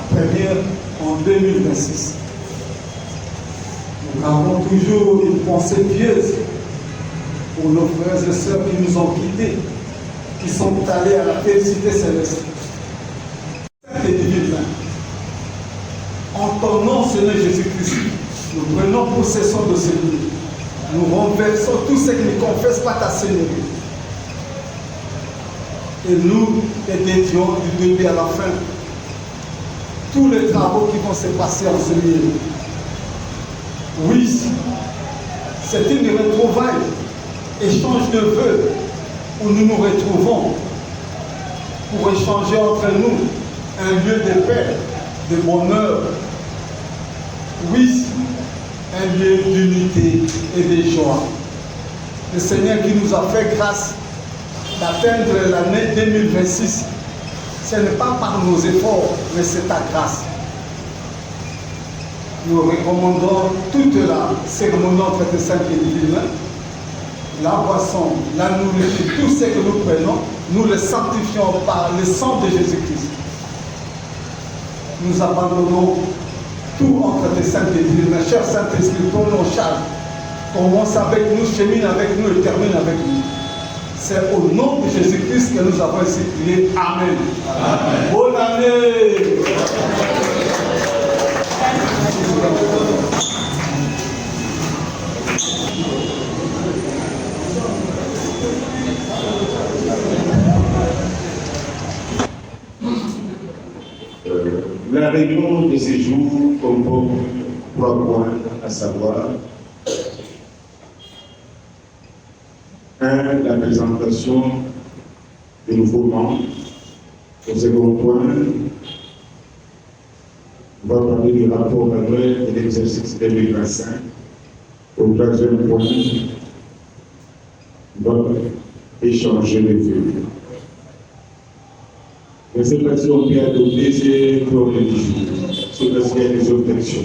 première en 2026. Nous avons toujours une pensée pieuse pour nos frères et sœurs qui nous ont quittés, qui sont allés à la félicité céleste. Et divine, en ton nom, Seigneur Jésus-Christ, nous prenons possession de ce lieu. Nous renversons tous ceux qui ne confessent pas ta Seigneurie. Et nous dédions du début à la fin tous les travaux qui vont se passer en ce lieu. Oui, c'est une retrouvaille, échange de vœux où nous nous retrouvons pour échanger entre nous un lieu de paix, de bonheur. Oui, un lieu d'unité et de joie. Le Seigneur qui nous a fait grâce d'atteindre l'année 2026, ce n'est pas par nos efforts, mais c'est ta grâce. Nous recommandons toute la cérémonie entre tes saints et divins, la boisson, la nourriture, tout ce que nous prenons, nous le sanctifions par le sang de Jésus-Christ. Nous abandonnons tout entre tes saints et divins. Cher Saint-Esprit, prends nos charges. Commence avec nous, chemine avec nous et termine avec nous. C'est au nom de Jésus-Christ que nous avons ainsi prié. Amen. Amen. Bonne année. La réunion de ces jours comporte 3 points, à savoir 1. La présentation des nouveaux membres. Au second point, on va parler du rapport annuel de l'exercice 2025. Au troisième point, on va échanger les vues. Mais cette action qui est adoptée, c'est pour les jours. C'est parce qu'il y a des objections.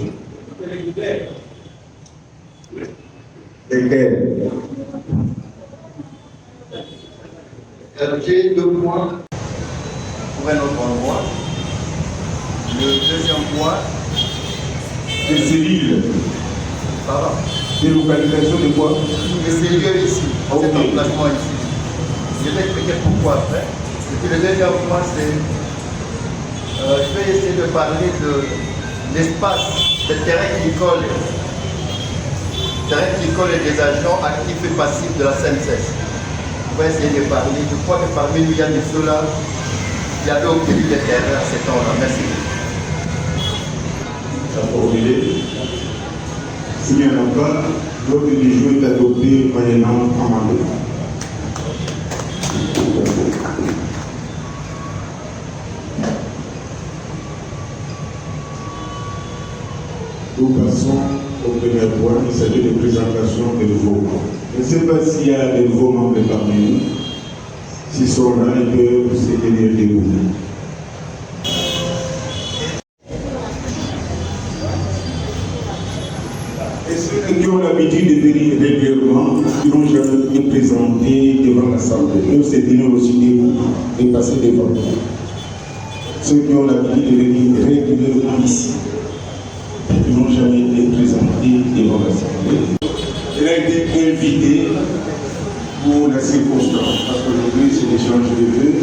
J'ai 2 points pour un autre endroit. Le deuxième point, Des cellules. pardon, Des localisations de quoi? c'est lieu ici, cet emplacement ici. Je vais expliquer pourquoi après. Et puis le deuxième point, c'est, je vais essayer de parler de l'espace, des terrains agricoles et des agents actifs et passifs de la CNCS. On va essayer de parler. Je crois que parmi nous, il y a des ceux-là qui avaient obtenu des terrains à ce temps-là. Merci. Ça formulé. S'il n'y en a pas, l'ordre du jour est adopté moyennant amendement. Nous passons au premier point, il s'agit de présentation des nouveaux membres. Je ne sais pas s'il y a des nouveaux membres parmi nous. S'ils sont là, ils peuvent se tenir debout. Et ceux qui ont l'habitude de venir régulièrement, qui n'ont jamais été présentés devant l'Assemblée, peuvent se tenir aussi debout et passer devant nous. Ceux qui ont l'habitude de venir régulièrement ici, qui n'ont jamais été présentés devant l'Assemblée. Il a été invité pour la circonstance, parce qu'aujourd'hui c'est l'échange de vœux.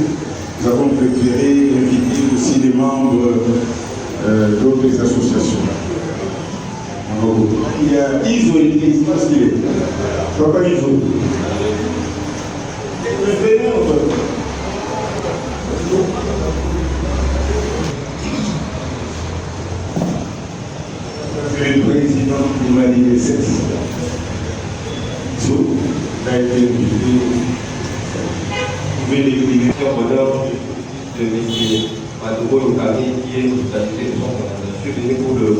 Nous avons préféré inviter aussi les membres d'autres associations. Il y a Iso et Iso, parce qu'il est. Papa Iso. C'est le président du Mali de 16. Iso a été invité. Vous pouvez l'écrire. C'est un bonheur de M. Madouro Yokami qui est totalité de son candidature et pour le.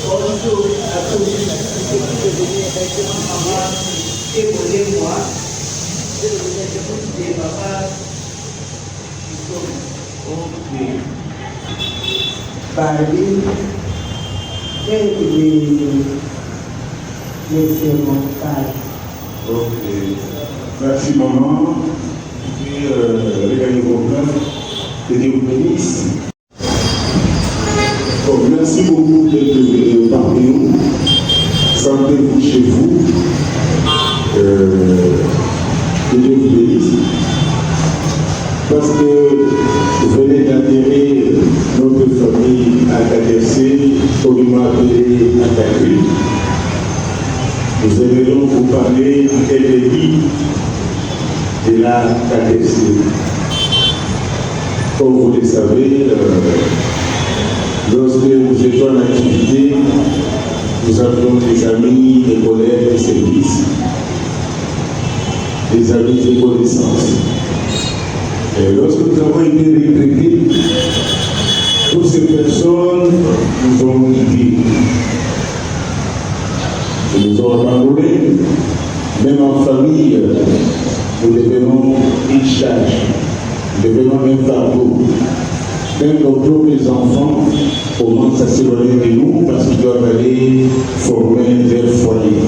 Bonjour à tous les activités de venir directement témoigner moi. parler les montages. Ok. Merci maman. Et regardez vos plans. Que Dieu vous bénisse. Bon, merci beaucoup d'être parmi nous. Sentez-vous chez vous. Que Dieu vous bénisse. Parce que vous venez d'adhérer notre famille à KDC, communément appelée Akakri. Nous aimerions vous parler en quelques lignes de la KDC. Comme vous le savez, lorsque nous étions en activité, nous avions des amis, des collègues, des services, des amis, des connaissances. Et lorsque nous avons été retraités, toutes ces personnes nous ont quittés. Ils nous ont abandonnés. Même en famille, nous devenons une charge, nous devenons un fardeau. Même nos propres enfants commencent à s'éloigner de nous parce qu'ils doivent aller former leur foyer.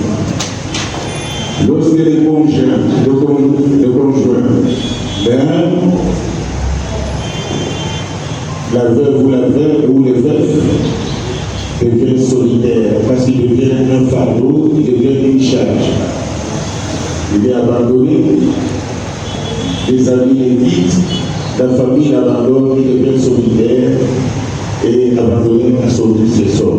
Lorsque les conjoints, la veuve ou le veuf devient solitaire parce qu'il devient un fardeau, il devient une charge. Il est abandonné, les amis les quittent, la famille l'abandonne, il devient solitaire et abandonné à son successeur.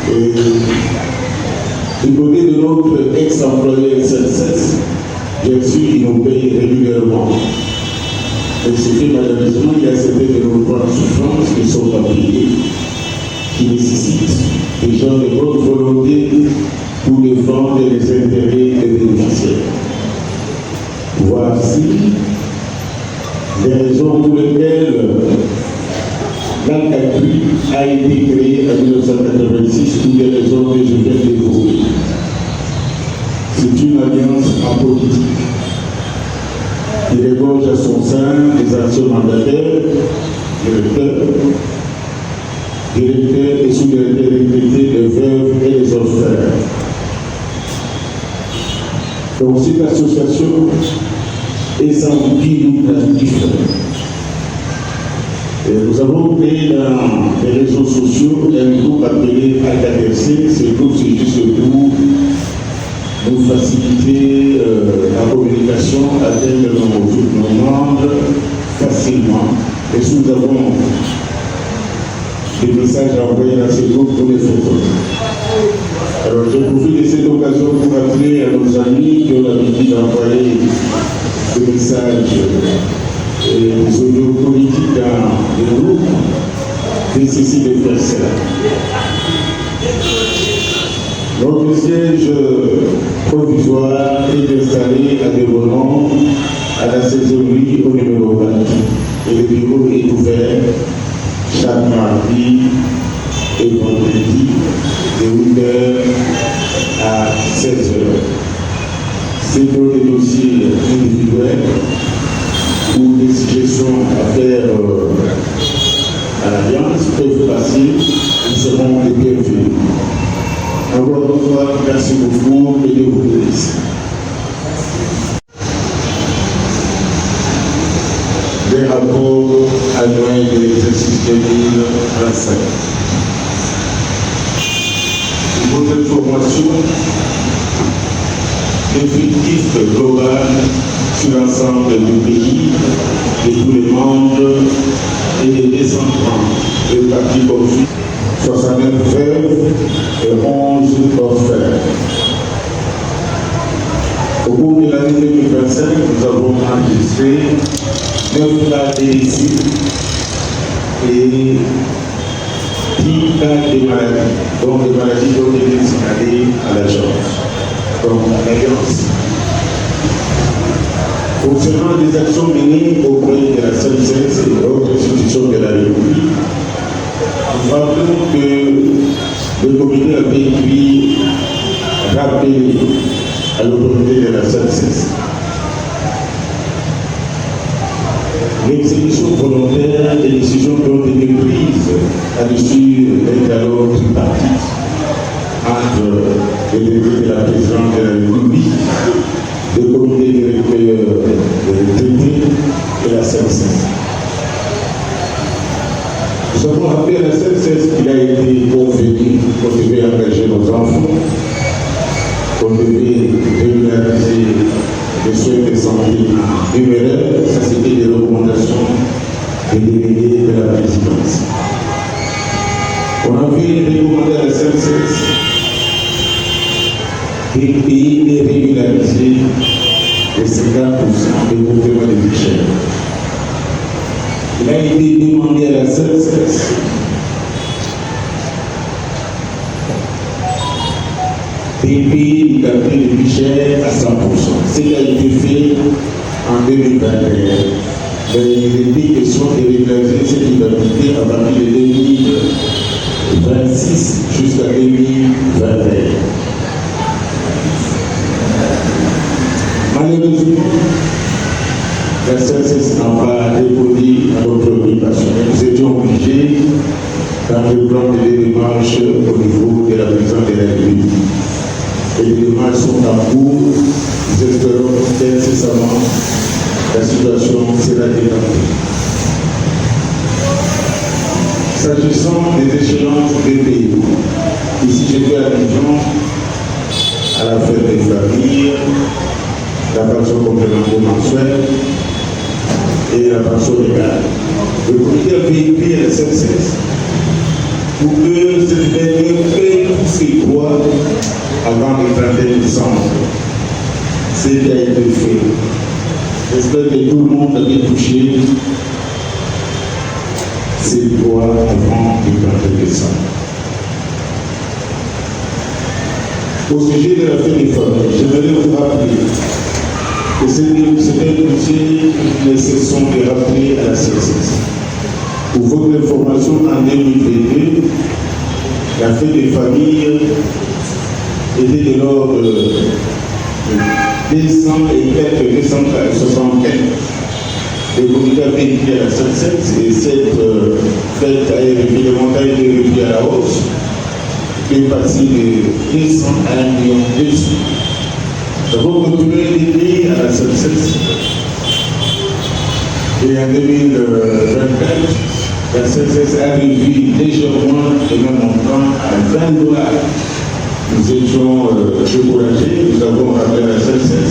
Et du côté de notre ex-employé SNCF, bien sûr, il nous paye régulièrement. Mais ce que malheureusement, il y a certaines de nos grandes souffrances qui sont pas payées, qui nécessitent des gens de bonne volonté pour défendre les intérêts des bénéficiaires. Voici les raisons pour lesquelles l'Akakri a été créé en 1986 pour des raisons que je viens d'évoquer. C'est une alliance en politique qui regorge à son sein des anciens mandataires, directeurs et sous-directeurs recrutés des veuves et des orphelins. Donc cette association est sans but lucratif. Nous avons créé dans les réseaux sociaux un groupe appelé AKDC. Ce groupe, c'est juste pour nous faciliter la communication, atteindre nos membres facilement. Et si nous avons des messages à envoyer dans ce groupe pour les photos. Alors, je profite de cette occasion pour rappeler à nos amis qui ont l'habitude d'envoyer des messages, des audios politiques dans les groupes, de cesser de faire cela. Notre siège provisoire est installé à Devonon, à la saisonnerie au numéro 20. Et le bureau est ouvert chaque mardi et vendredi de 8h à 16h. C'est pour des dossiers individuels ou des suggestions à faire à l'Alliance peuvent passer, ils seront les bienvenus. Encore une fois, merci beaucoup et Dieu vous bénisse. Des rapports annuels de l'exercice 2025. Pour votre information, l'effectif global sur l'ensemble du pays, de tous les membres et des 230 répartis comme suit. 69 veuves et 11 orphelins. Au cours de l'année 2025, nous avons enregistré 9 cas d'hérésie et 10 cas de maladies, dont des maladies qui ont été signalées à l'agence, donc à l'Alliance. Concernant les actions menées auprès de la SNCF et d'autres institutions de la République, nous rappelons que le comité avait écrit rappelé à l'autorité de la SNCF l'exécution volontaire des décisions qui ont été prises là-dessus d'un dialogue tripartite entre les députés de la présidence de la République, le comité directeur de traité et la CNCS. Nous avons appelé à la CNCS qu'il a été convenu qu'on devait engager nos enfants, qu'on devait régulariser les soins de santé numéraires. Ça, c'était des recommandations des délégués de la présidence. On avait recommandé à la CNCS des pays de régulariser les 50% des compléments de vie chère. Il a été demandé à la CNCS des pays de calcul de vie chère à 100%. Ce qui a été fait en 2021. Mais il était question de régulariser cette identité à partir de 2026 jusqu'à 2021. Malheureusement, la CNCS n'a pas répondu à nos préoccupations. Nous étions obligés d'entreprendre des démarches au niveau de la présidence de la République. Et les démarches sont en cours. Nous espérons qu'incessamment la situation sera détendue. S'agissant des échéances des pays, ici j'ai fait allusion à la fête des familles, la pension complémentaire mensuelle et la pension légale. Le comité a véhiculé à la CNCS pour que cette dernière paie tous ses droits avant le 31 décembre. C'est ce qui a été fait. J'espère que tout le monde a bien touché ses droits avant le 31 décembre. Au sujet de la fête des familles, j'aimerais vous rappeler que c'est un dossier que nous cessons de rappeler à la CNCS. Pour votre information, en 2022, la fête des familles était de l'ordre de 200 et quelques 275. Le comité a véhiculé à la CNCS et cette fête a élevé le montant est élevé à la hausse, qui est passé de 200 à 1,2 million. Nous avons continué d'aider à la CNCS. Et en 2024, la CNCS a réduit légèrement le même montant à 20 $. Nous étions découragés, nous avons rappelé à la CNCS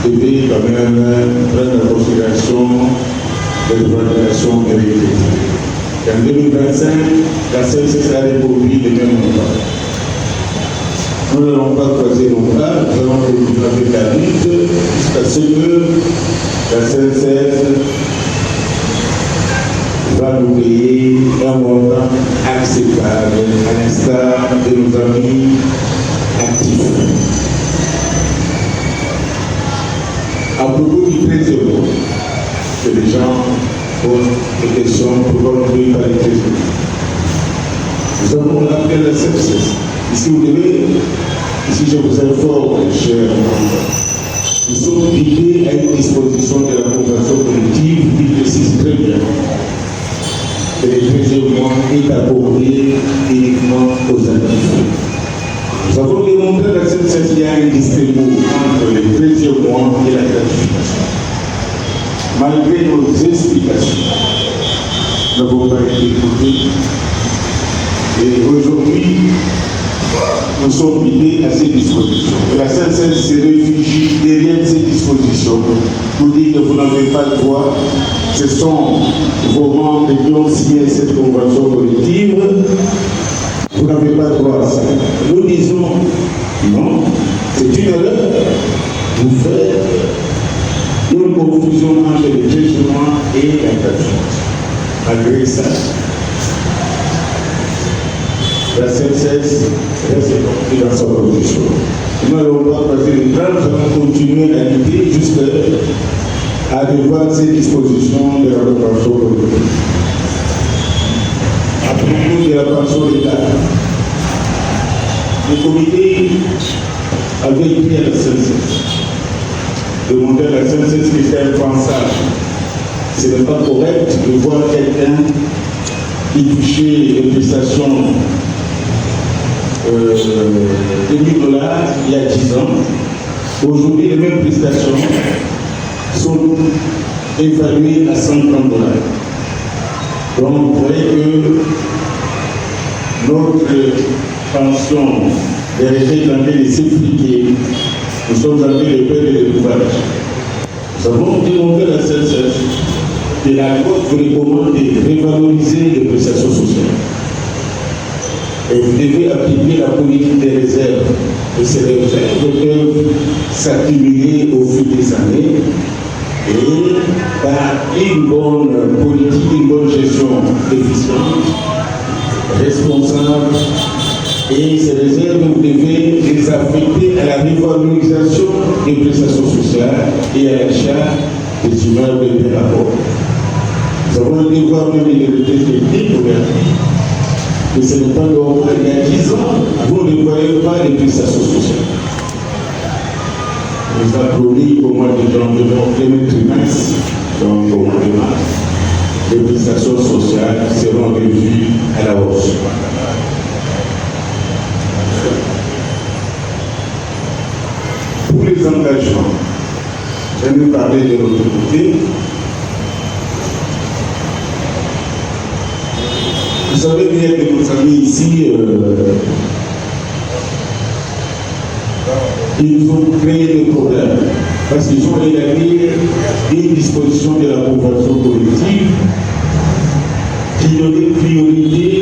que devait quand même prendre en considération les revendications méritées. En 2025, la CNCS a reproduit les mêmes montants. Nous n'allons pas croiser nos bras, nous allons continuer avec la lutte jusqu'à ce que la CNCS va nous payer un montant acceptable à l'instar de nos amis actifs. À propos du trésor, que les gens posent des questions pour contribuer par les trésors. Nous avons appelé la CNCS. Ici, vous devez, ici je vous informe, chers membres, nous sommes guidés à une disposition de la convention collective qui précise très bien que les 13e mois est accordé uniquement aux actifs. Nous avons démontré à la CNCS qu'il y a un distinguo entre les 13e mois et la gratification. Malgré nos explications, nous n'avons pas été écoutés. Et aujourd'hui, nous sommes guidés à ces dispositions. Et la CNCS se réfugie derrière ces dispositions pour dire que vous n'avez pas le droit. Ce sont vos membres qui ont signé cette convention collective. Vous n'avez pas le droit à ça. Nous disons non, c'est une erreur. Vous faites une confusion entre le jugement et la gratuité. Malgré ça, la CNCS reste dans sa position. Nous n'allons pas passer le temps, nous allons continuer à lutter jusqu'à devoir ces dispositions de la convention collective. À propos de la pension d'État, le comité avait dit à la CNCS demander à la CNCS que c'est impensable. Ce n'est pas correct de voir quelqu'un qui touchait des prestations de $1000 il y a 10 ans. Aujourd'hui, les mêmes prestations sont évaluées à $130. Donc, vous voyez que notre pension des régions est en train de s'effriter. Nous sommes en train de perdre les ouvrages. Nous avons demandé à la CNCS que la Cour vous recommande de revaloriser les prestations sociales. Et vous devez appliquer la politique des réserves. Et ces réserves peuvent s'accumuler au fil des années. Et par une bonne politique, une bonne gestion efficiente, responsable, et ces réserves, vous devez les affecter à la revalorisation des prestations sociales et à l'achat des immeubles de rapport. Nous avons le devoir de l'égalité technique aujourd'hui, mais ce n'est pas normal. Il y a 10 ans, vous ne voyez pas les prestations sociales. Nous avons promis au mois de janvier, au premier trimestre, donc au mois de mars, les prestations sociales seront revues à la hausse. Pour les engagements, j'aimerais parler de l'autorité. Vous savez bien que nos amis ici, ils ont créé des problèmes parce qu'ils ont établi une disposition de la convention collective qui donnait priorité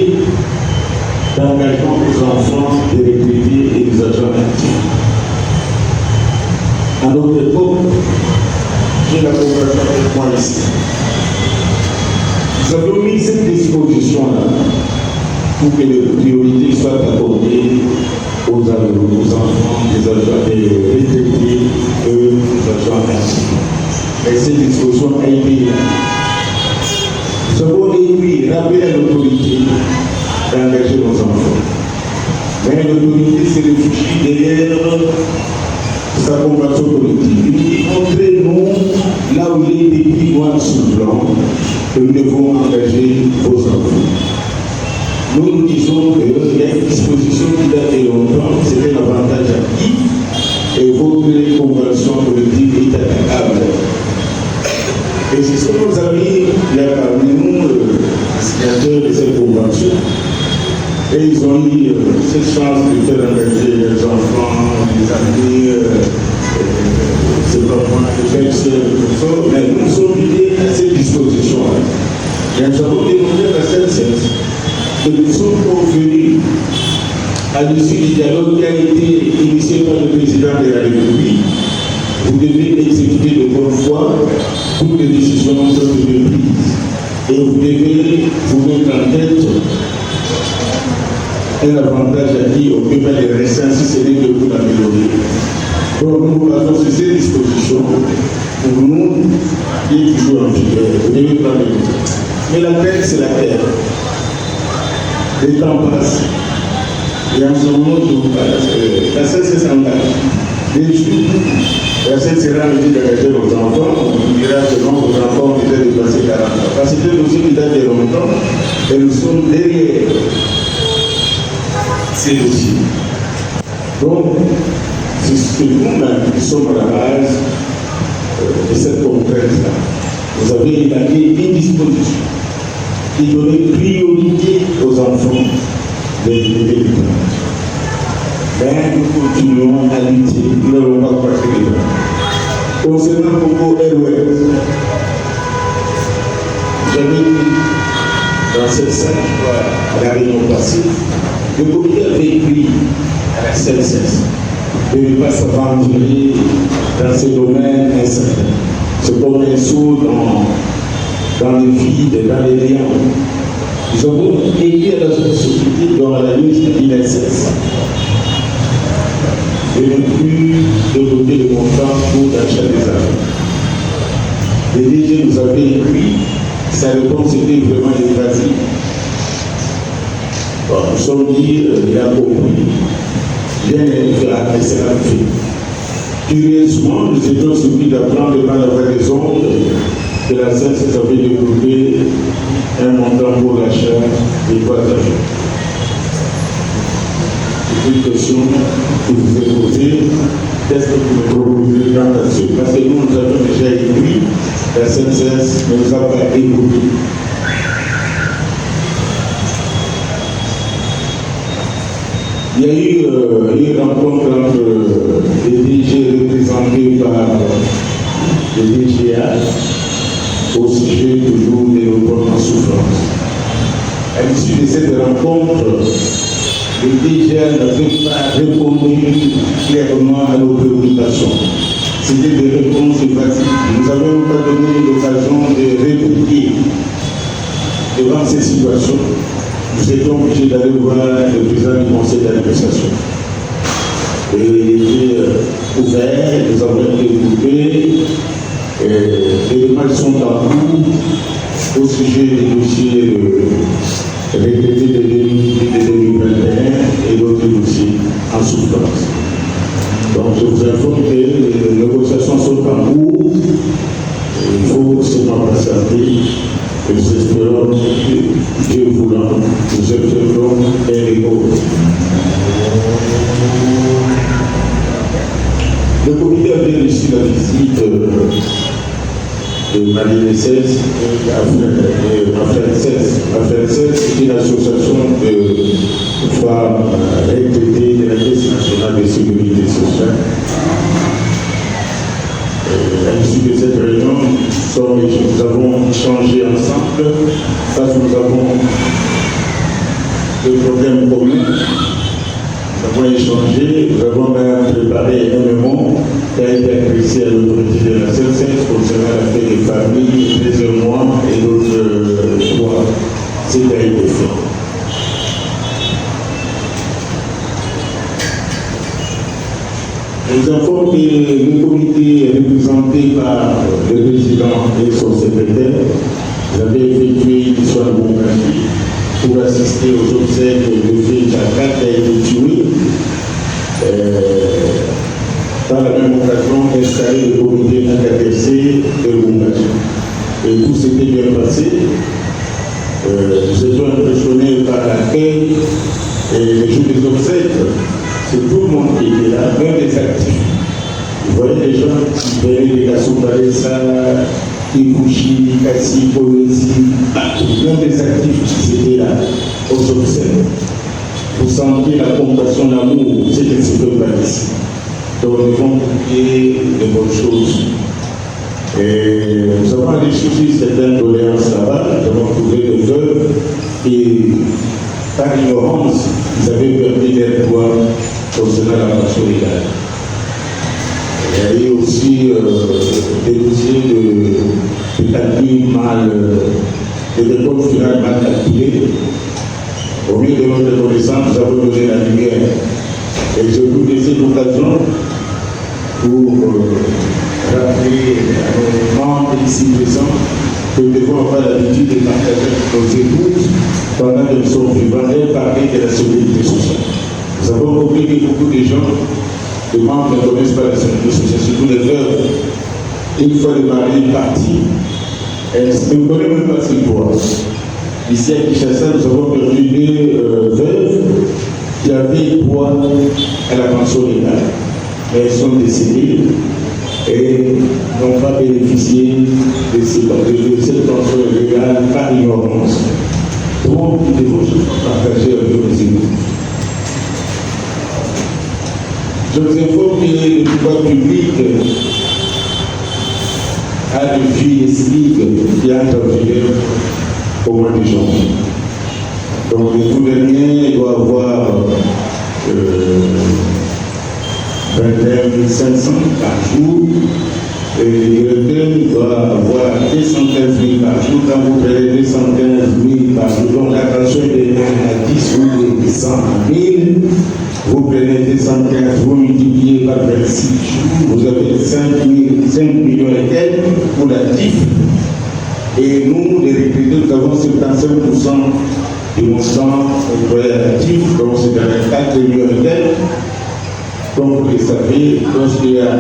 d'engagement aux enfants, des retraités et des agents actifs. À notre époque, j'ai la convention avec moi ici. Nous avons mis cette disposition-là pour que les priorités soient accordées aux enfants, des agents des retraités et aux agents actifs. Et cette disposition a été nous avons rappelé à l'autorité d'engager nos enfants. Mais l'autorité s'est réfugiée derrière sa convention collective. Il dit montrez-nous là où il est écrit noir sur blanc que nous devons engager vos enfants. Nous disons qu'il y a une disposition qui date de longtemps, c'est un avantage acquis, et votre convention collective est attaquable. Et ce sont nos amis, il y a parmi nous, les signataires de cette convention, et ils ont eu cette chance de faire engager les enfants, les amis, c'est pas moi, les personnes, mais nous sommes liés à cette disposition-là. Et nous avons demandé à la CNCS que nous sommes convenus à l'issue du dialogue qui a été initié par le président de la République. Vous devez exécuter de bonne foi toutes les décisions qui ont été prises. Et vous devez vous mettre en tête un avantage acquis, on ne peut pas les rester si ce n'est que vous l'améliorer. Donc nous basons sur ces dispositions pour nous qui est toujours en vigueur. Vous devez prendre le temps. Mais la terre, c'est la terre. Les temps passent. Et en ce moment, la CNCS s'engage. Les jours, la CNCS sera en mesure d'engager nos enfants. On dira que non, vos enfants ont déjà dépassé 40 ans. Parce que c'est un dossier qui date de longtemps et nous sommes derrière ces dossiers. Donc, c'est ce que nous-mêmes qui sommes à la base de cette contrainte-là. Vous avez établi une disposition qui donnait priorité aux enfants des militaires. Mais nous continuons à lutter, nous n'allons pas passer les bras. Concernant Congo Airways, j'avais dit dans cette salle, à la réunion passée, le comité avait écrit à la CNCS de ne pas s'aventurer dans ces domaines incertains. Ce qu'on est sourd dans les vides, dans les liens. Nous avons écrit à la société dans la liste INSS de ne plus demander le montant pour l'achat des avions. Les DG nous avaient écrit, sa réponse était vraiment évasive. Bon, nous sommes dit, il a compris, bien sera fait. Curieusement, nous étions surpris d'apprendre par la voie des ondes que la CNCS avait développé un montant pour l'achat des 3 avions. C'est une question que vous avez posée. Qu'est-ce que vous me proposez quant à ce? Parce que nous avons déjà écrit, la CNCS ne nous a pas écouté. Il y a eu une rencontre entre les DG représentés par les DGA au sujet toujours des reports en souffrance. À l'issue de cette rencontre, les DGA n'avaient pas répondu clairement à nos préoccupations. C'était des réponses évasives. Nous n'avons pas donné l'occasion de répliquer devant ces situations. Nous étions obligés d'aller voir le président du conseil d'administration. Et il était ouvert, nous avons été écoutés, les démarches sont en cours au sujet des dossiers regrettés de 2021 et d'autres dossiers en souffrance. Donc je vous informe que les négociations sont en cours, il faut seulement patienter. Et nous espérons que Dieu voulant, nous obtiendrons un écho. Le comité a bien reçu la visite de Marie XVI à FENCES, c'est une association de femmes retraitées de la Caisse nationale de sécurité sociale. À l'issue de cette réunion, nous avons changé ensemble parce que nous avons des problèmes communs. Nous avons échangé, nous avons même préparé un mémo qui a été adressé à l'autorité de la CNCS concernant la fête des familles, 13 mois et d'autres droits. C'est ce qui a été fait. Je vous informe que le comité est représenté par le président et son secrétaire. Vous avez effectué une mission à Bongachi pour assister aux obsèques de fée Jacques qui a été tué. Par la même occasion, installer le comité AKTC de Bongachi. Et tout s'était bien passé. Nous étions impressionnés par l'accueil et les jours des obsèques. C'est tout le monde qui était là, même les actifs. Vous voyez les gens qui venaient des Kassoumbalesa, Kikuchi, Kassi, Poésie, même les actifs qui étaient là, aux obsèques. Vous sentez la compassion, l'amour, c'est que c'est pas ici. Donc nous devons prier de bonnes choses. Et nous avons allé chercher certaines doléances là-bas, nous avons trouvé des veuves et par ignorance, ils avaient perdu leur droit concernant la pension légale. Il y a eu aussi des dossiers de calcul mal, de décompte final mal calculé. Au milieu de notre connaissance, nous avons donné la lumière. Et je vous laisse l'occasion pour rappeler à nos membres ici présents que nous devons avoir l'habitude de partager nos épouses pendant qu'elles sont vivantes et parler de la sécurité sociale. Nous avons compris que beaucoup de gens, de membres, ne connaissent pas la sécurité sociale, surtout les veuves. Une fois le mari parti, elles ne connaissent même pas ce qu'il voit. Ici à Kinshasa, nous avons perdu deux veuves qui avaient droit à la pension légale. Elles sont décédées et n'ont pas bénéficié de cette pension légale par ignorance. Donc, nous devons partager avec les élus. Je vous informe que le pouvoir public a depuis SLIG qui a interviewé au mois de janvier. Donc, le tout dernier doit avoir 21 500 par jour. Et le directeur doit avoir 215 000 par jour. Quand vous prenez 215 000 par jour, donc la pension est à 10 ou 100 000. Vous prenez 215, vous multipliez par 26 jours, vous avez 5 millions et quelques pour la TIF. Et nous, les retraités, nous avons 75% du montant employé à la TIF, donc c'est dans les 4 millions et quelques. Comme vous le savez, lorsqu'il y a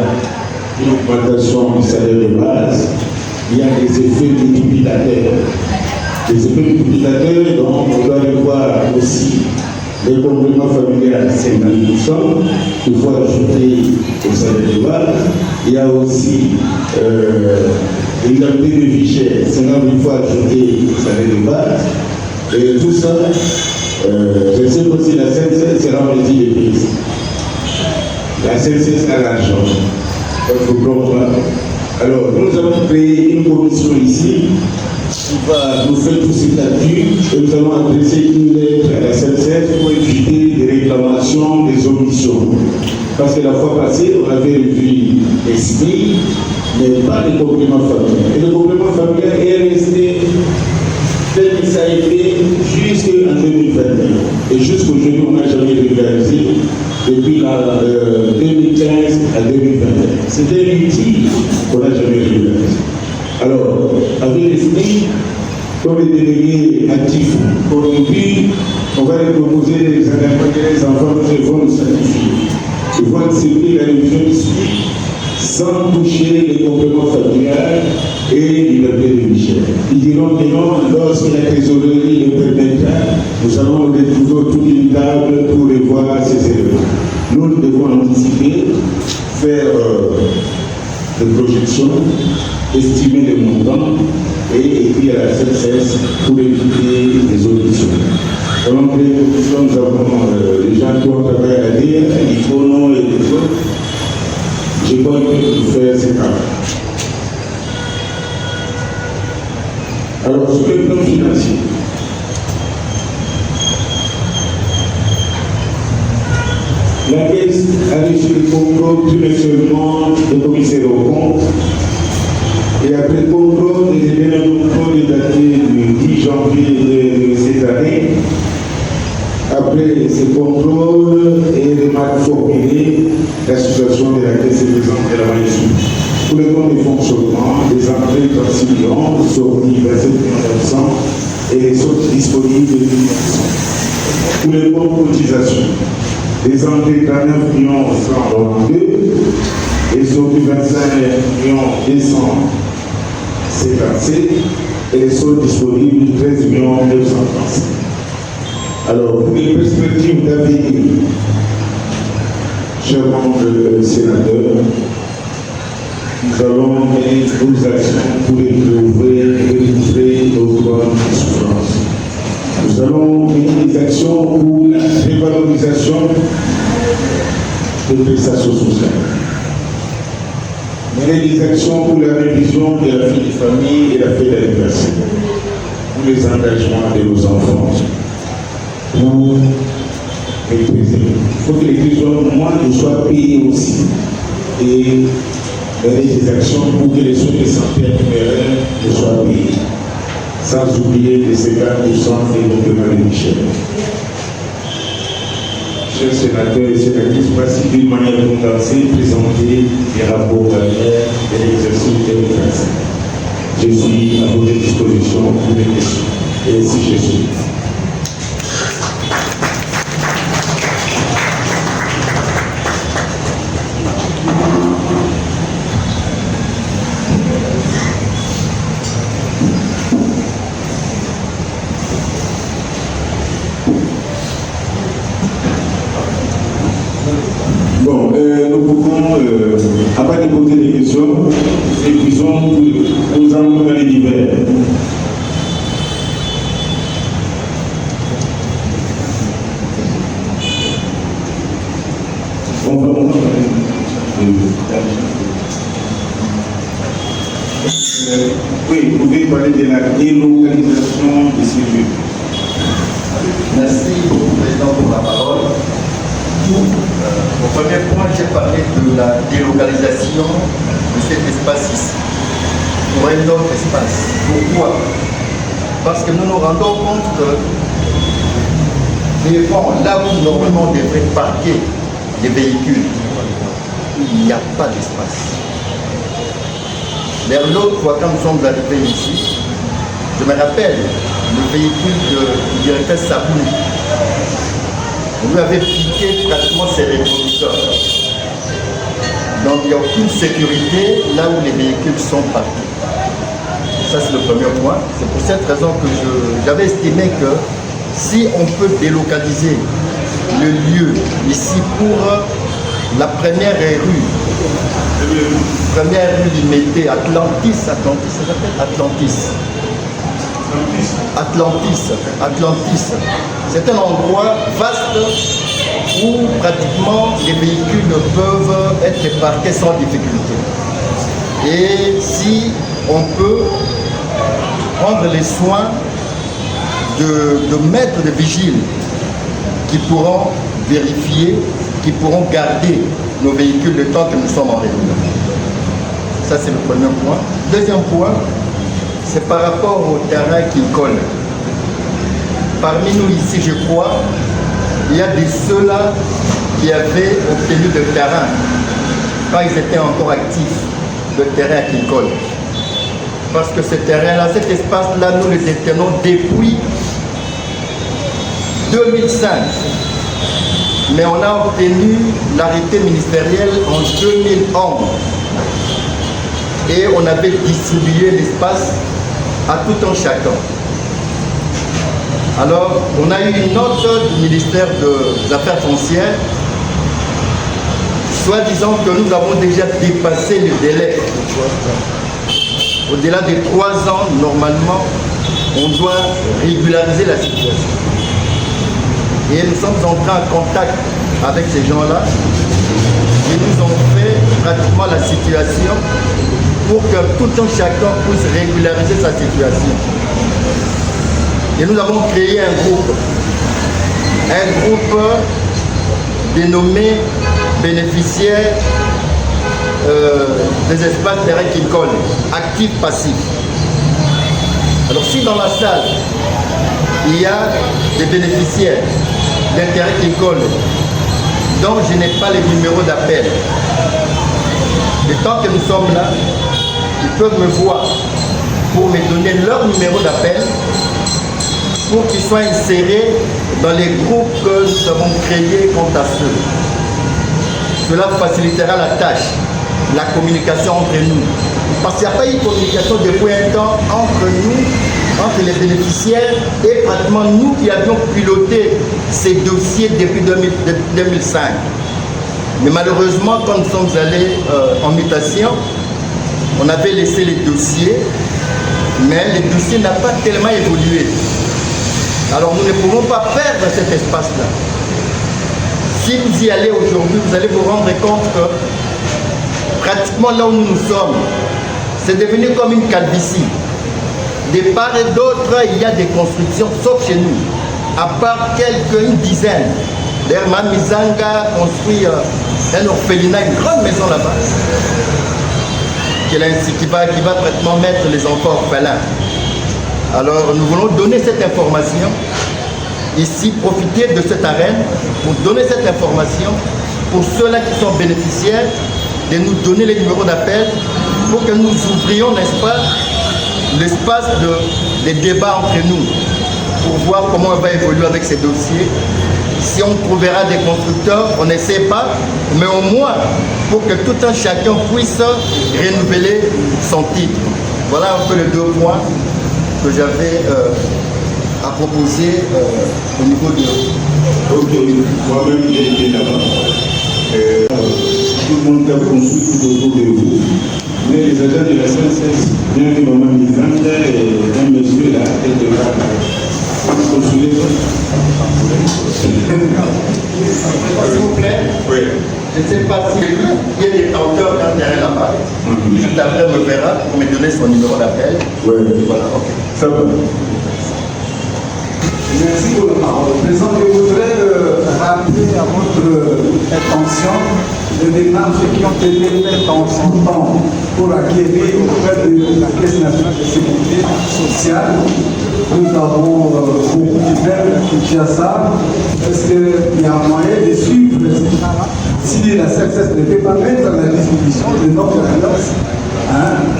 une augmentation du salaire de base, il y a des effets multiplicateurs. Les effets multiplicateurs, donc on doit les voir aussi. Les compléments familiales, 50%, il faut ajouter au salaire de base. Il y a aussi l'indemnité de vie chère, 50%, il faut ajouter au salaire de base. Et tout ça, je sais aussi la CNCS sera en mesure de prise. La CNCS a l'argent. Il faut comprendre. Alors, nous avons créé une commission ici qui va nous faire tous ces calculs et nous allons adresser une lettre à la CNCS pour éviter des réclamations, des omissions. Parce que la fois passée, on avait revu l'esprit, mais pas les compléments familiaux. Et le complément familial est resté tel que ça a été jusqu'en 2021. Et jusqu'aujourd'hui, on n'a jamais régularisé depuis 2015 à 2021. C'était un outil qu'on n'a jamais régularisé. Alors, avec l'esprit, comme les délégués actifs corrompus, on va les proposer les enfants qui vont nous sacrifier. Ils vont accepter la révision du SMIC sans toucher les compléments familiales et l'indemnité de Michel. Ils diront que non, lorsque la trésorerie le permettra, nous allons retrouver tout inévitable pour revoir ces éléments. Nous devons anticiper, faire des projections, estimer les montants et écrire à la CNCS pour éviter les auditions. Pendant que nous avons les gens qui ont travaillé à dire, les Icono et les autres, j'ai pas envie de faire ces cas. Alors, sur le plan financier, la Caisse a reçu le contrôle trimestriellement des commissaires aux comptes et après le contrôle des événements daté du 10 janvier de cette année, après ce contrôle et les marques formulées, la situation de la Caisse est présentée la main pour les comptes de fonctionnement, les entrées 36 millions, sorties 27 900 et les sorties disponibles 8 900. Pour les comptes cotisations, les entrées 39 192 et sorties 25 257 et les soldes disponibles 13 935. Alors, pour les perspectives d'avenir, chers membres sénateurs, nous allons mener nos actions pour recouvrer nos droits de souffrance. Nous allons mener des actions pour la révalorisation des prestations sociales. Mener des actions pour la révision de la vie des familles et la fête d'anniversaire. Pour les engagements de nos enfants. Pour les prisons. Il faut que les prisons, moi, soient payés aussi. Et mener des actions pour que les soins de santé numéraires soient payés. Sans oublier les 50% des compléments de Michel. Chers sénateurs et sénatrices, voici d'une manière condensée présenter les rapports annuels de l'exercice 2025. Je suis à votre disposition pour les questions. Et ainsi je suis. Nous pouvons, après de poser des questions, épuisons nous allons dans les divers. Oui, vous pouvez parler de la délocalisation des cellules. Merci, Président, pour la parole. Au premier point, j'ai parlé de la délocalisation de cet espace ici pour un autre espace. Pourquoi? Parce que nous nous rendons compte que là où normalement on devrait parquer les véhicules, il n'y a pas d'espace. Vers l'autre fois, quand nous sommes arrivés ici, je me rappelle le véhicule du directeur Sabouni. Vous avez piqué pratiquement ces rétroviseurs. Donc il n'y a aucune sécurité là où les véhicules sont partis. Ça c'est le premier point. C'est pour cette raison que j'avais estimé que si on peut délocaliser le lieu ici pour la première rue limitée, Atlantis, ça s'appelle Atlantis. C'est un endroit vaste où pratiquement les véhicules peuvent être parqués sans difficulté. Et si on peut prendre les soins de mettre des vigiles qui pourront vérifier, qui pourront garder nos véhicules le temps que nous sommes en réunion. Ça, c'est le premier point. Deuxième point, c'est par rapport au terrain qui colle. Parmi nous ici, je crois, il y a de ceux-là qui avaient obtenu le terrain quand ils étaient encore actifs, le terrain qui colle. Parce que ce terrain-là, cet espace-là, nous le détenons depuis 2005. Mais on a obtenu l'arrêté ministériel en 2011. Et on avait distribué l'espace à tout un chacun. Alors, on a eu une note du ministère des Affaires foncières, soi-disant que nous avons déjà dépassé le délai. Au-delà de 3 ans, normalement, on doit régulariser la situation. Et nous sommes entrés en contact avec ces gens-là qui nous ont fait pratiquement la situation pour que tout un chacun puisse régulariser sa situation. Et nous avons créé un groupe dénommé bénéficiaires des espaces terrain qui collent, actifs, passifs. Alors si dans la salle, il y a des bénéficiaires d'un terrain qui collent, dont je n'ai pas les numéros d'appel, le temps que nous sommes là, ils peuvent me voir pour me donner leur numéro d'appel pour qu'ils soient insérés dans les groupes que nous avons créés quant à ceux. Cela facilitera la tâche, la communication entre nous. Parce qu'il n'y a pas eu de communication depuis un temps entre nous, entre les bénéficiaires et pratiquement nous qui avions piloté ces dossiers depuis 2005. Mais malheureusement, quand nous sommes allés en mutation, on avait laissé les dossiers, mais le dossier n'a pas tellement évolué. Alors nous ne pouvons pas perdre cet espace-là. Si vous y allez aujourd'hui, vous allez vous rendre compte que pratiquement là où nous sommes, c'est devenu comme une calvitie. De part et d'autre, il y a des constructions, sauf chez nous, à part une dizaine. D'ailleurs, Mamizanga construit un orphelinat, une grande maison là-bas, qui va pratiquement mettre les enfants orphelins. Alors, nous voulons donner cette information ici, profiter de cette arène pour donner cette information pour ceux-là qui sont bénéficiaires, de nous donner les numéros d'appel pour que nous ouvrions, n'est-ce pas, l'espace des débats entre nous pour voir comment on va évoluer avec ces dossiers. Si on trouvera des constructeurs, on ne sait pas, mais au moins pour que tout un chacun puisse renouveler son titre. Voilà un peu les 2 points que j'avais à proposer au niveau de... Ok, moi-même j'ai été là-bas. Tout le monde a construit tout autour de vous. Mais les agents de la CNCS, bien que maman Mizanga et un monsieur là, était là, construire. S'il vous plaît, Oui. je ne sais pas s'il y a des tenteurs d'un terrain là-bas. Juste après, me verra pour me donner son numéro d'appel. Oui. Voilà, ok. Ça va. Merci pour la parole. Président, je voudrais rappeler à votre attention les démarches qui ont été faites en son temps pour acquérir auprès de la Caisse nationale de sécurité sociale. Nous avons beaucoup de faire à Kinshasa. Est-ce qu'il y a moyen de suivre si la CNCS ne peut pas mettre à la disposition de notre annonce?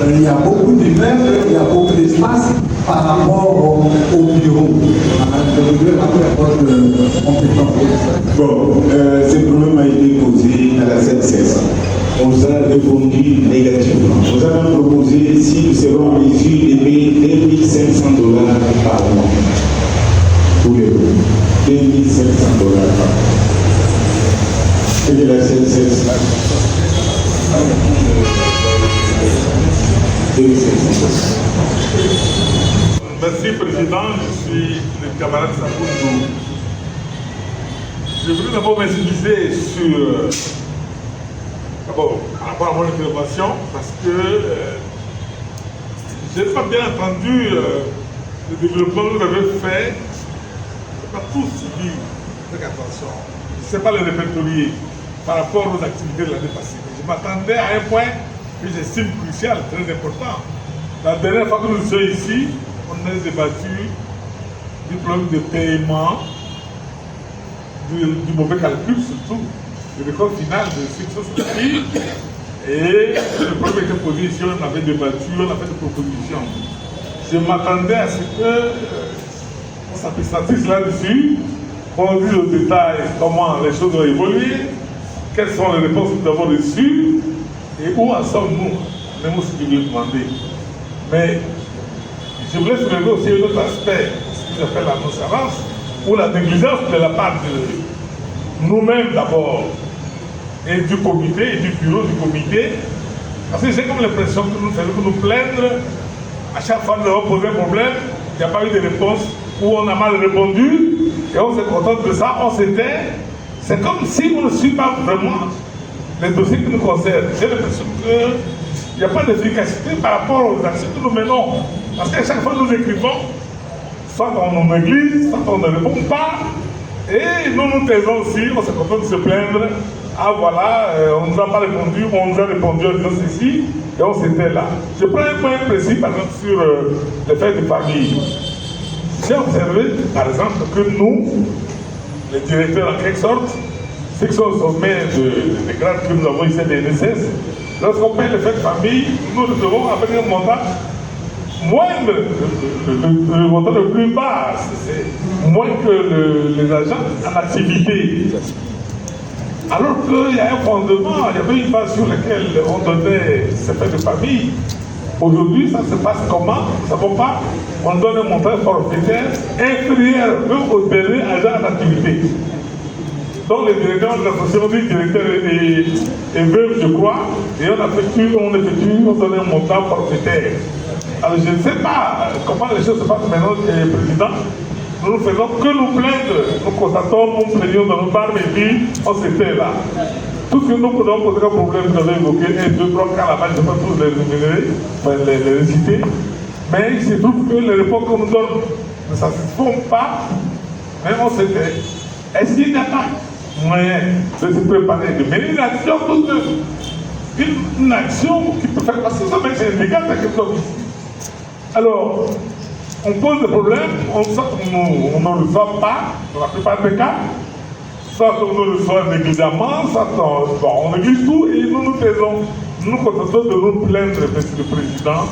Il y a beaucoup d'immeubles, il y a beaucoup d'espace. par rapport au bureau. Bon, ce problème a été posé à la CNCS. On nous a répondu négativement. Nous avons proposé si nous serons en mesure de payer $2 500 par mois. Tous les mois. $2 500 par mois. Et de la CNCS. 2 500. Merci Président, je suis le camarade Sakoundou. Je voudrais d'abord m'excuser sur d'abord par rapport à mon intervention parce que je n'ai pas bien entendu le développement que vous avez fait. Je n'ai pas tout suivi avec attention. Je ne sais pas le répertorier par rapport aux activités de l'année passée. Je m'attendais à un point que j'estime crucial, très important. La dernière fois que nous sommes ici, on a débattu du problème de paiement, du mauvais calcul surtout, du record final de succès statistiques. Et le problème était posé ici, on avait débattu, on a fait des propositions. Je m'attendais à ce que on s'appuie là-dessus, qu'on dise au détail comment les choses ont évolué, quelles sont les réponses que nous avons reçues et où en sommes-nous, même ce que je lui ai demandé. Mais je voulais soulever aussi un autre aspect, ce qu'ils appellent la nonchalance, ou la négligence de la part de nous-mêmes d'abord, et du comité, et du bureau du comité, parce que j'ai comme l'impression que nous faisons nous plaindre, à chaque fois que nous avons posé un problème, il n'y a pas eu de réponse, ou on a mal répondu, et on se contente de ça, on s'éteint. C'est comme si on ne suit pas vraiment les dossiers qui nous concernent. J'ai l'impression qu'il n'y a pas d'efficacité par rapport aux actions que nous menons. Parce qu'à chaque fois que nous écrivons, soit on néglige, soit on ne répond pas, et nous nous taisons aussi, on se contente de se plaindre. Ah voilà, on ne nous a pas répondu, on nous a répondu en disant ceci, et on s'était là. Je prends un point précis, par exemple, sur les fêtes de famille. J'ai observé, par exemple, que nous, les directeurs en quelque sorte, ceux qui sont au sommet des grades que nous avons ici des NSS, lorsqu'on paye les fêtes de famille, nous devons avec un montant moindre, le montant le plus bas, c'est moins que les agents en activité. Alors qu'il y a un fondement, il y avait une base sur laquelle on donnait ces fêtes de famille. Aujourd'hui, ça se passe comment? Nous ne savons pas. On donne un montant forfaitaire inférieur aux derniers agents en activité. Donc les directeurs de l'association dit directeur et veuve, je crois, et on donne un montant forfaitaire. Alors je ne sais pas comment les choses se passent maintenant, Président. Nous ne faisons que nous plaindre. Nous constatons, nous plaignons dans nos bars, mais puis on s'était là. Tout ce que nous pouvons poser comme problème, vous avez évoqué 1, 2, 3, 4 là-bas, je ne vais pas tous les énumérer, les réciter. Mais il se trouve que les réponses qu'on nous donne ne satisfont pas, mais on s'était. Est-ce qu'il n'y a pas moyen de se préparer, de mener une action tout de même? Une action qui peut faire passer ça, mais c'est illégal à quelque chose ici. Alors, on pose des problèmes, on ne reçoit pas, dans la plupart des cas, soit on ne reçoit négligemment, soit on néglige tout et nous nous taisons. Nous nous contentons de nous plaindre, Monsieur le Président.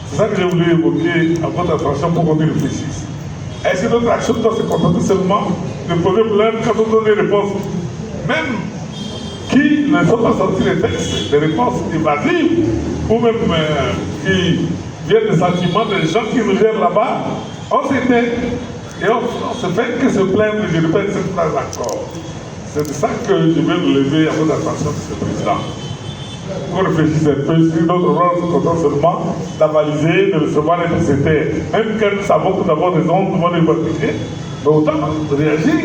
C'est ça que je voulais évoquer à votre attention pour qu'on y réfléchisse. Est-ce que notre action doit se contenter seulement de poser plainte quand on donne des réponses, même qui ne sont pas sortis les textes, des réponses évasives, ou même qui viennent des sentiments des gens qui nous gèrent là-bas, on s'était. Et on se fait que se plaindre, je répète cette phrase encore. C'est de ça que je vais vous lever à votre attention, M. le Président. Vous réfléchissez un peu, si notre rôle se contente seulement d'avaliser, de recevoir les sociétaires. Même quand nous savons que nous avons des ondes, nous devons les pratiquer, mais autant réagir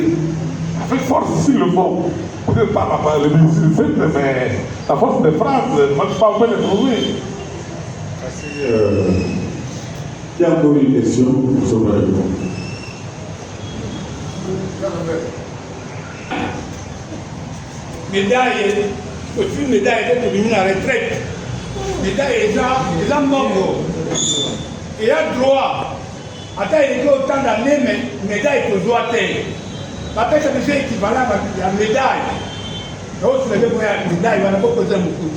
avec force s'il le faut. Peut-être pas le difficile, mais la force des phrases, ne marche pas, on peut les trouver. Merci. Il y a encore une question, nous sommes à répondre. Médaille, une médaille est devenue la retraite. Médaille est déjà mort. Il a droit. Attends, il est autant d'années, mais médaille est toujours à terre. La personne est équivalent à la médaille. Donc, si vous avez une médaille, il va pas poser beaucoup.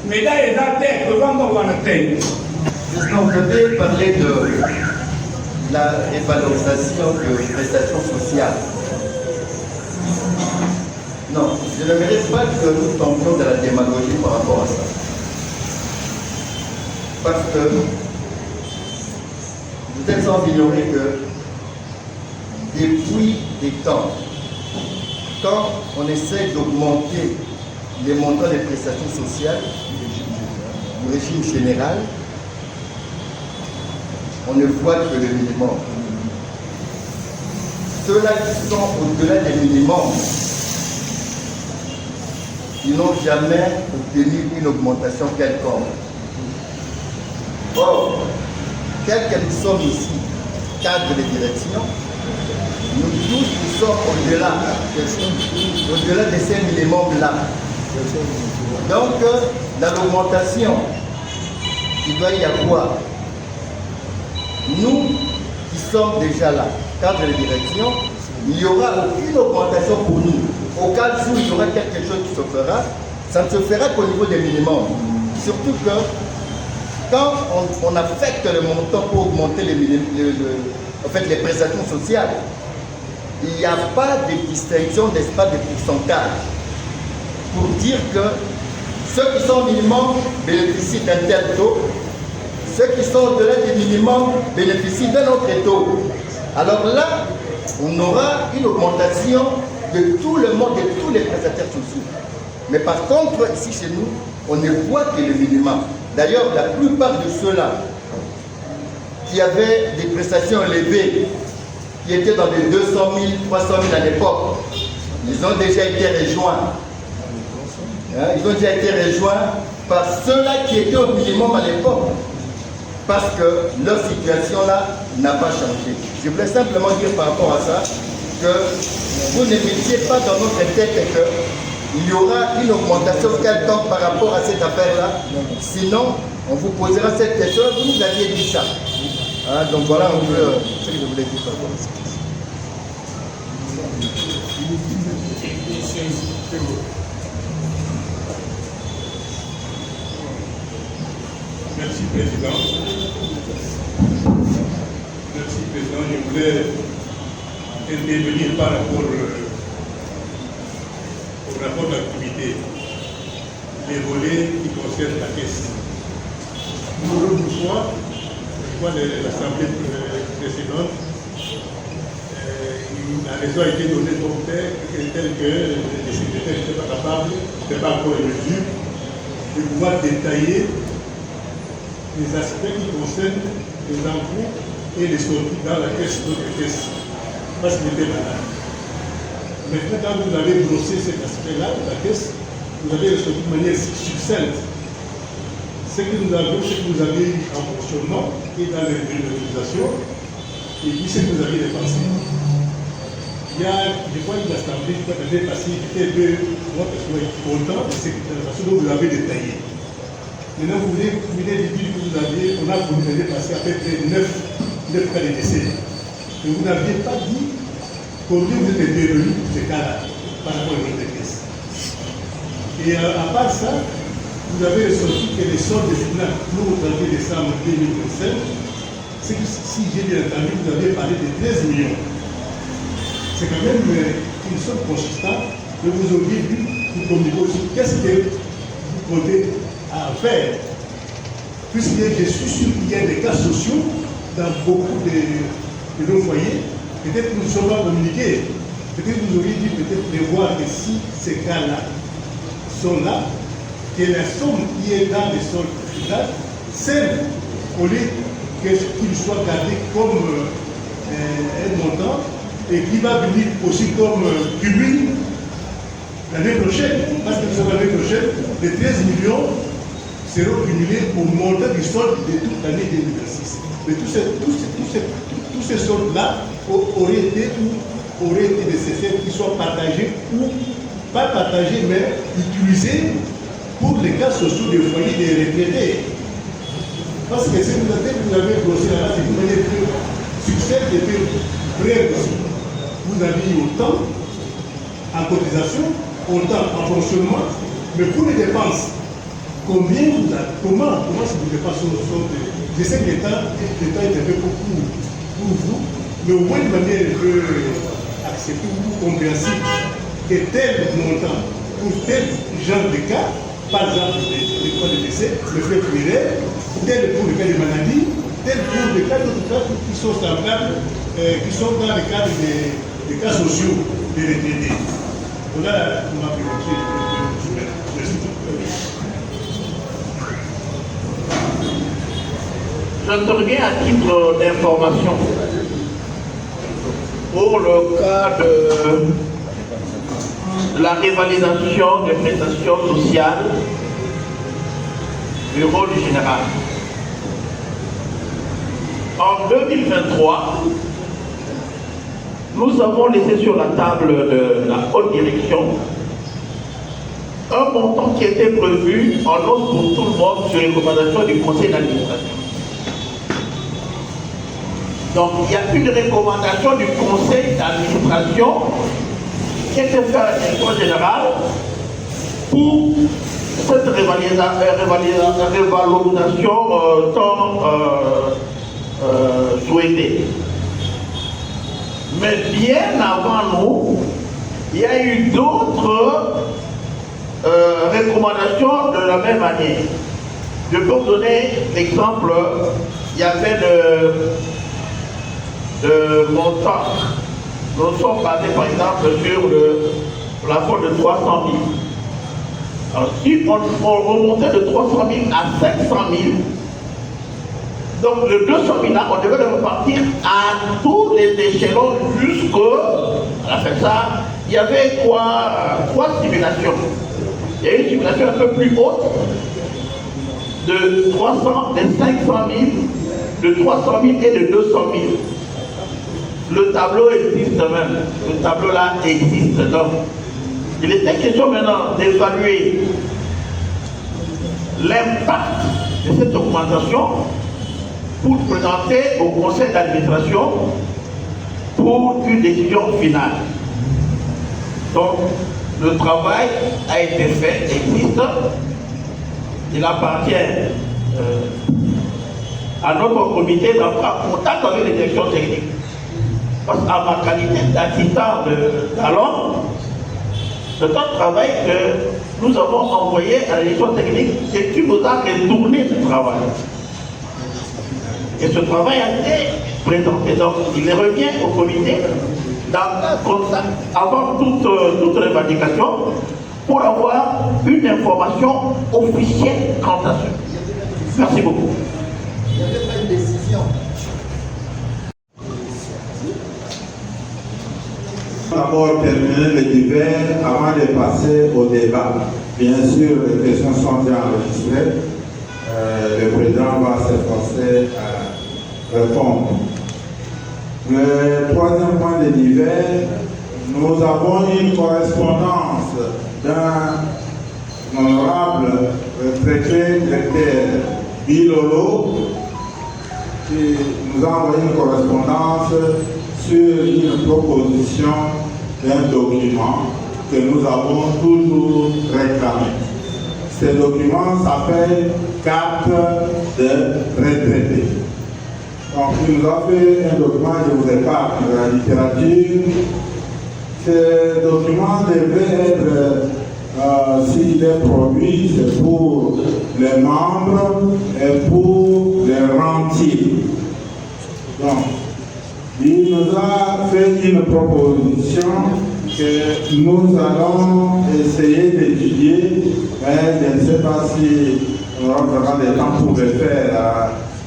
Médaille est à terre, le vent va à terre. Vous avez parlé la révalorisation de prestations sociales. Non, je ne mérite pas que nous tombions dans la démagogie par rapport à ça. Parce que vous êtes sans ignorer que depuis des temps, quand on essaie d'augmenter les montants des prestations sociales du régime général, on ne voit que le minimum. Ceux-là qui sont au-delà des minimums, ils n'ont jamais obtenu une augmentation quelconque. Or, quels que nous sommes ici, cadres de direction, nous tous nous sommes au-delà de ces minimums-là. Donc, dans l'augmentation, il doit y avoir nous qui sommes déjà là, cadre de direction, il n'y aura aucune augmentation pour nous. Au cas où il y aura quelque chose qui se fera, ça ne se fera qu'au niveau des minimums. Surtout que quand on affecte le montant pour augmenter les prestations sociales, il n'y a pas de distinction, n'est-ce pas, de pourcentage. Pour dire que ceux qui sont au minimum bénéficient d'un tel taux, ceux qui sont au-delà du minimum bénéficient d'un autre taux. Alors là, on aura une augmentation de tout le monde, de tous les prestataires sociaux. Mais par contre, ici chez nous, on ne voit que le minimum. D'ailleurs, la plupart de ceux-là qui avaient des prestations élevées, qui étaient dans les 200 000, 300 000 à l'époque, ils ont déjà été rejoints. Ils ont déjà été rejoints par ceux-là qui étaient au minimum à l'époque. Parce que leur situation-là n'a pas changé. Je voulais simplement dire par rapport à ça que vous ne mettiez pas dans notre tête qu'il y aura une augmentation quelconque par rapport à cette affaire-là. Sinon, on vous posera cette question. Vous nous aviez dit ça. Donc voilà un peu ce que je voulais dire par rapport à ça. Merci, Président. Merci, Président. Je voulais intervenir par rapport au rapport d'activité, les volets qui concernent la caisse. Pour une fois, l'Assemblée précédente, la raison a été donnée comme telle que les secrétaires n'étaient pas capables, n'étaient pas encore en mesure de pouvoir détailler les aspects qui concernent les entrées et les sorties dans la caisse de notre caisse, parce qu'il était malade. Maintenant, quand vous avez brossé cet aspect-là de la caisse, vous avez sorti de manière succincte ce que vous avez eu en fonctionnement et dans les réalisations, et puis ce que vous avez dépensé. Il y a des fois une assemblée qui avait passé, qui était de votre content de la façon dont vous l'avez détaillé. Maintenant, vous venez de dire que vous avez passé à peu près 9 cas de décès. Mais vous n'aviez pas dit combien vous êtes intervenu pour ces cas-là par rapport à votre caisse. Et à part ça, vous avez ressorti que les soldes finales pour le 31 décembre 2025, c'est que si j'ai bien entendu, vous avez parlé de 13 millions. C'est quand même une somme consistante que vous auriez dû vous communiquer aussi. Qu'est-ce que vous comptez à faire? Puisque je suis sûr qu'il y a des cas sociaux dans beaucoup de nos foyers. Peut-être que nous ne sommes pas communiqués. Peut-être que vous auriez dû peut-être prévoir que si ces cas-là sont là, que la somme qui est dans les soldes finales serve au lieu qu'il soit gardé comme un montant et qui va venir aussi comme cumul l'année prochaine. Parce que nous sommes l'année prochaine, les 13 millions seront cumulés au montant du solde de toute l'année 2026. Mais tous ces soldes-là auraient été nécessaires qu'ils soient partagés ou pas partagés, mais utilisés pour les cas sociaux des foyers des retraités. Parce que si vous avez brossé là, c'est une manière plus succincte et plus brève aussi. Vous avez eu autant en cotisation, autant en fonctionnement, mais pour les dépenses, comment ces dépenses sont. Je sais que l'État est un peu beaucoup pour vous, mais au moins de manière un peu acceptée ou compréhensible, que tel montant pour tel genre de cas, par exemple le cas de décès, le fait funéraire, tel pour le cas de maladie, tel pour le cas d'autres cas qui sont semblables, qui sont dans le cadre des cas sociaux des retraités. Voilà ma priorité. Merci. J'interviens à titre d'information pour le cas de la révalidation des prestations sociales du rôle général. En 2023, nous avons laissé sur la table de la haute direction un montant qui était prévu en hausse pour tout le monde sur les recommandations du conseil d'administration. Donc, il y a une recommandation du conseil d'administration qui était faite à la direction générale pour cette révalorisation tant souhaitée. Mais bien avant nous, il y a eu d'autres recommandations de la même manière. Je peux vous donner l'exemple, il y avait de montants. Nous sommes basés par exemple sur le plafond de 300 000. Alors si on remontait de 300 000 à 500 000, donc le 200 000 là, on devait le repartir à tous les échelons jusqu'à la fin de ça. Il y avait trois simulations. Il y a une simulation un peu plus haute de 500 000, de 300 000 et de 200 000. Le tableau existe même. Le tableau là existe. Donc, il était question maintenant d'évaluer l'impact de cette augmentation pour présenter au conseil d'administration pour une décision finale. Donc, le travail a été fait, existe. Il appartient à notre comité d'entrer en contact avec les directions techniques. Parce qu'à ma qualité d'assistant de talent, c'est un travail que nous avons envoyé à la direction technique et qui nous a retourné ce travail. Et ce travail a été présenté. Donc, il revient au comité avant toute revendication pour avoir une information officielle quant à ça. Merci beaucoup. Il n'y avait pas une décision. D'abord terminer le divers avant de passer au débat. Bien sûr, les questions sont déjà enregistrées. Le président va s'efforcer à répondre. Le troisième point de divers, nous avons une correspondance d'un honorable retraité directeur Bilolo qui nous a envoyé une correspondance sur une proposition d'un document que nous avons toujours réclamé. Ce document s'appelle carte de retraité. Donc, il nous a fait un document, je vous épargne la littérature. Ce document devait être, s'il est produit, c'est pour les membres et pour les rentiers. Donc, il nous a fait une proposition que nous allons essayer d'étudier, mais je ne sais pas si on aura vraiment le temps pour le faire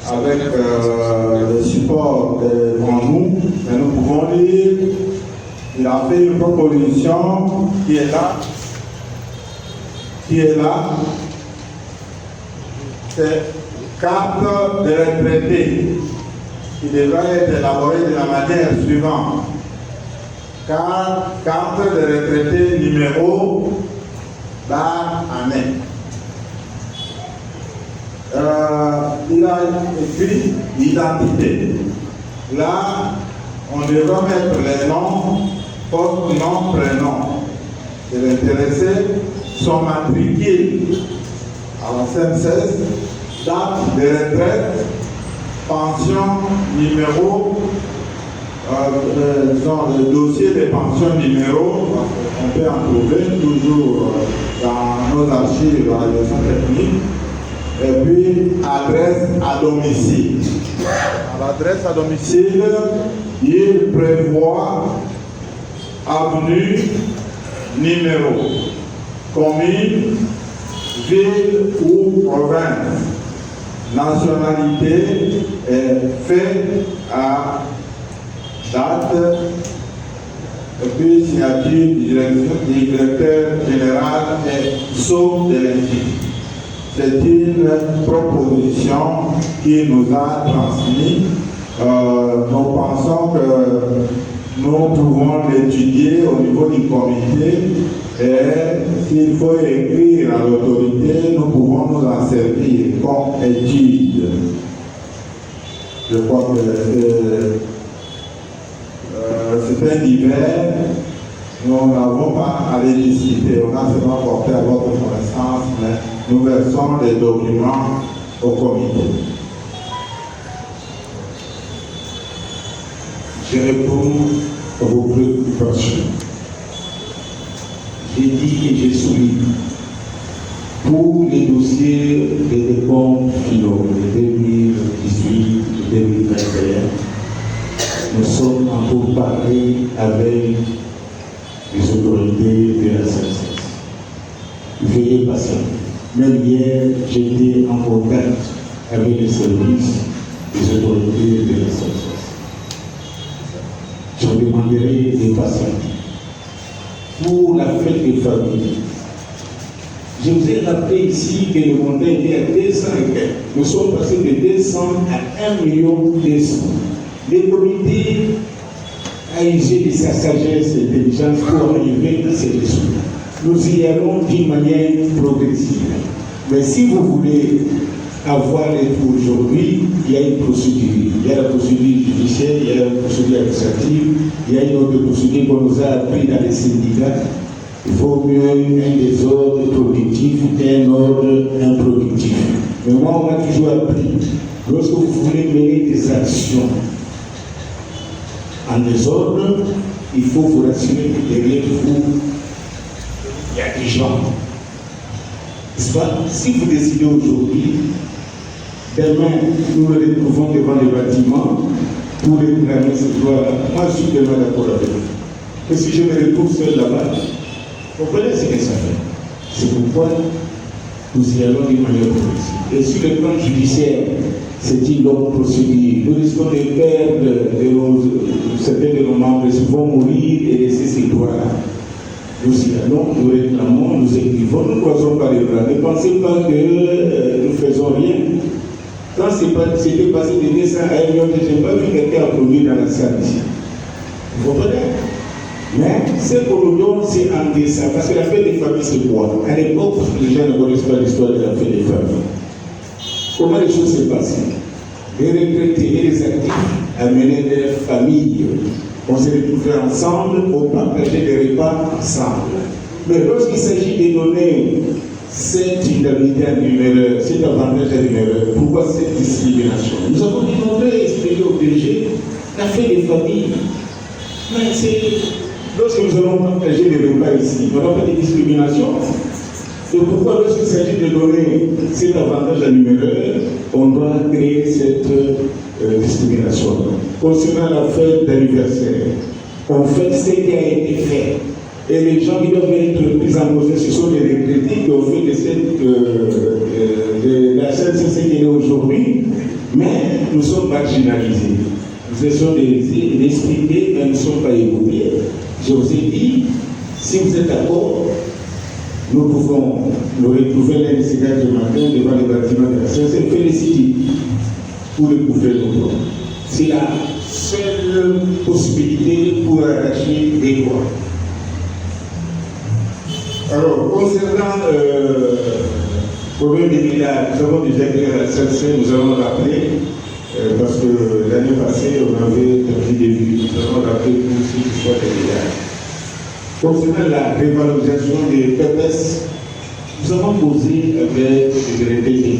avec le support devant nous, mais nous pouvons lire. Il a fait une proposition qui est là, c'est carte de retraité qui devrait être élaborée de la manière suivante. Carte de retraité numéro année. Il a écrit identité. Là, on devra mettre les noms, poste, nom, prénom de l'intéressé, son matricule à la CNCS, date de retraite pension numéro, dans le dossier des pensions numéro, on peut en trouver toujours dans nos archives dans la gestion technique, et puis adresse à domicile. À l'adresse à domicile, il prévoit avenue, numéro, commune, ville ou province, nationalité est fait à date et puis signature du directeur général et sauf de l'indice. C'est une proposition qui nous a transmis. Nous pensons que nous pouvons l'étudier au niveau du comité et s'il faut écrire à l'autorité, nous pouvons nous en servir comme étude. Je crois que c'est un divers. Nous n'avons pas à les discuter, on a seulement porté à votre connaissance, mais nous versons les documents au comité. Je réponds à vos préoccupations. J'ai dit et j'ai souligné pour les dossiers des décomptes finaux de 2018 et 2021, nous sommes en pourparlers avec les autorités de la CNSS. Veuillez patienter. Même hier, j'étais en contact avec les services des autorités de la CNSS. Je vous demanderai de patienter. Pour la fête des familles, je vous ai rappelé ici que le montant était à 200 et quelques. Nous sommes passés de 200 à 1 million 200. Le comité a usé de sa sagesse et d'intelligence pour arriver à ces résultats. Nous y allons d'une manière progressive. Mais si vous voulez avoir les pour aujourd'hui, il y a une procédure. Il y a la procédure judiciaire, il y a la procédure administrative, il y a une autre procédure qu'on nous a appris dans les syndicats. Il vaut mieux un désordre productif qu'un ordre improductif. Mais moi, on m'a toujours appris, lorsque vous voulez mener des actions en désordre, il faut vous rassurer que derrière vous, il y a des gens. N'est-ce pas? Si vous décidez aujourd'hui, demain, nous le retrouvons devant les bâtiments pour réclamer ce droit-là. Moi, je suis tellement d'accord avec vous. Et si je me retrouve seul là-bas, vous comprenez ce que ça fait? C'est pourquoi nous y allons d'une manière progressive. Et sur le plan judiciaire, c'est une longue procédure. Nous risquons de perdre certains de nos membres qui vont mourir et laisser ces droits-là. Nous y allons, nous réclamons, nous écrivons, nous ne croisons pas les bras. Ne pensez pas que nous ne faisons rien. Quand c'était passé de 200 à 1 million, je n'ai pas vu quelqu'un applaudir dans la salle ici. Vous comprenez? Mais ce que nous donnons, c'est en dessin. Parce que la fête des familles, c'est quoi? À l'époque, les gens ne connaissent pas l'histoire de la fête des familles. Comment les choses se passent? Les retraités et les actifs amenaient leur famille. On se retrouvait ensemble, on partageait des repas ensemble. Mais lorsqu'il s'agit de donner cette indemnité à numéro, cet avantage à numéro, pourquoi cette discrimination? Nous avons demandé à expliquer au DG la fête des familles. Mais c'est lorsque nous allons partager des repas ici, nous n'avons pas de discrimination. Et pourquoi lorsqu'il s'agit de donner cet avantage à numéro, on doit créer cette discrimination? Concernant la fête d'anniversaire, on fait ce qui a été fait. Et les gens qui doivent être pris en cause, ce sont les retraités qui ont fait de la CNSS qui est aujourd'hui, mais nous sommes marginalisés. Nous essayons d'expliquer, mais nous ne sommes pas écoutés. Je vous ai dit, si vous êtes d'accord, nous pouvons nous retrouver lundi 4 du matin devant les bâtiments de la CNSS, féliciter pour le gouvernement. C'est la seule possibilité pour arracher des droits. Alors, concernant le problème des milliards, nous avons déjà créé la CNSS, nous allons rappeler, parce que l'année passée, on avait un petit début, nous allons rappeler pour ce qui soit des milliards. Concernant la révalorisation des PPS, nous avons posé avec les retraités.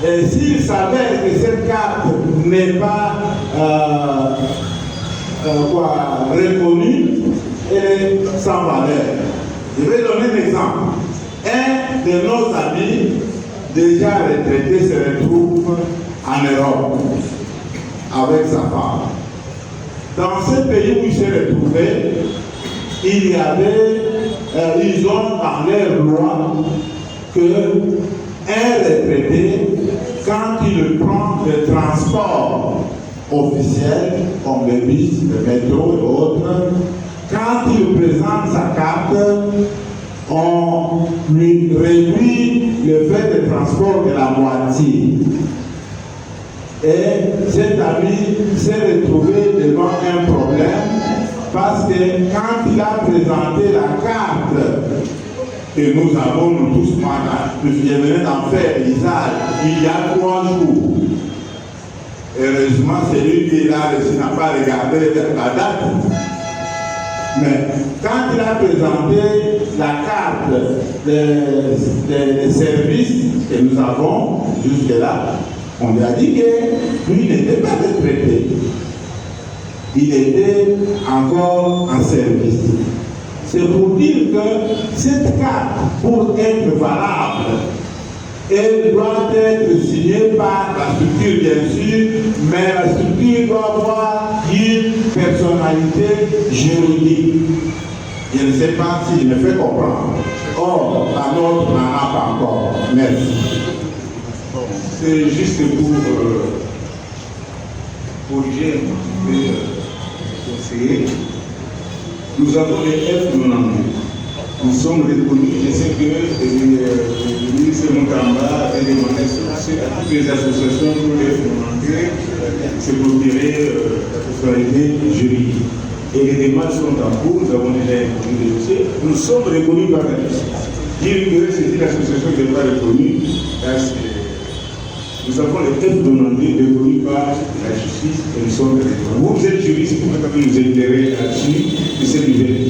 s'il s'avère que cette carte n'est pas reconnue, elle est sans valeur. Je vais donner un exemple. Un de nos amis, déjà retraité, se retrouve en Europe avec sa femme. Dans ce pays où il s'est retrouvé, il y avait, ils ont dans leur loi que un retraité, quand il prend le transport officiel, comme le bus, le métro et autres, quand il présente sa carte, on lui réduit le fait de transport de la moitié. Et cet ami s'est retrouvé devant un problème parce que quand il a présenté la carte que nous avons, nous tous, moi, je venais d'en faire l'usage il y a 3 jours. Heureusement, celui qui est là n'a pas regardé la date. Mais quand il a présenté la carte des services que nous avons jusque-là, on lui a dit que lui n'était pas retraité. Il était encore en service. C'est pour dire que cette carte, pour être valable, elle doit être signée par la structure, bien sûr, mais la structure doit avoir une personnalité juridique. Je ne sais pas si je me fais comprendre. Or, la nôtre n'en a pas encore. Merci. C'est juste pour corriger un peu conseiller. Nous avons les F90. Nous sommes reconnus. Je sais que le ministre Moukamba a demandé à toutes les associations pour les F90 se procurer la personnalité juridique. Et les démarches sont en cours, nous avons déjà introduit des dossiers. Nous sommes reconnus par la justice. Dire que c'est une association qui n'est pas reconnue, nous avons les F90 reconnus par la justice et nous sommes reconnus. Vous êtes juriste, vous pouvez nous éclairer là-dessus, et c'est nouvelle.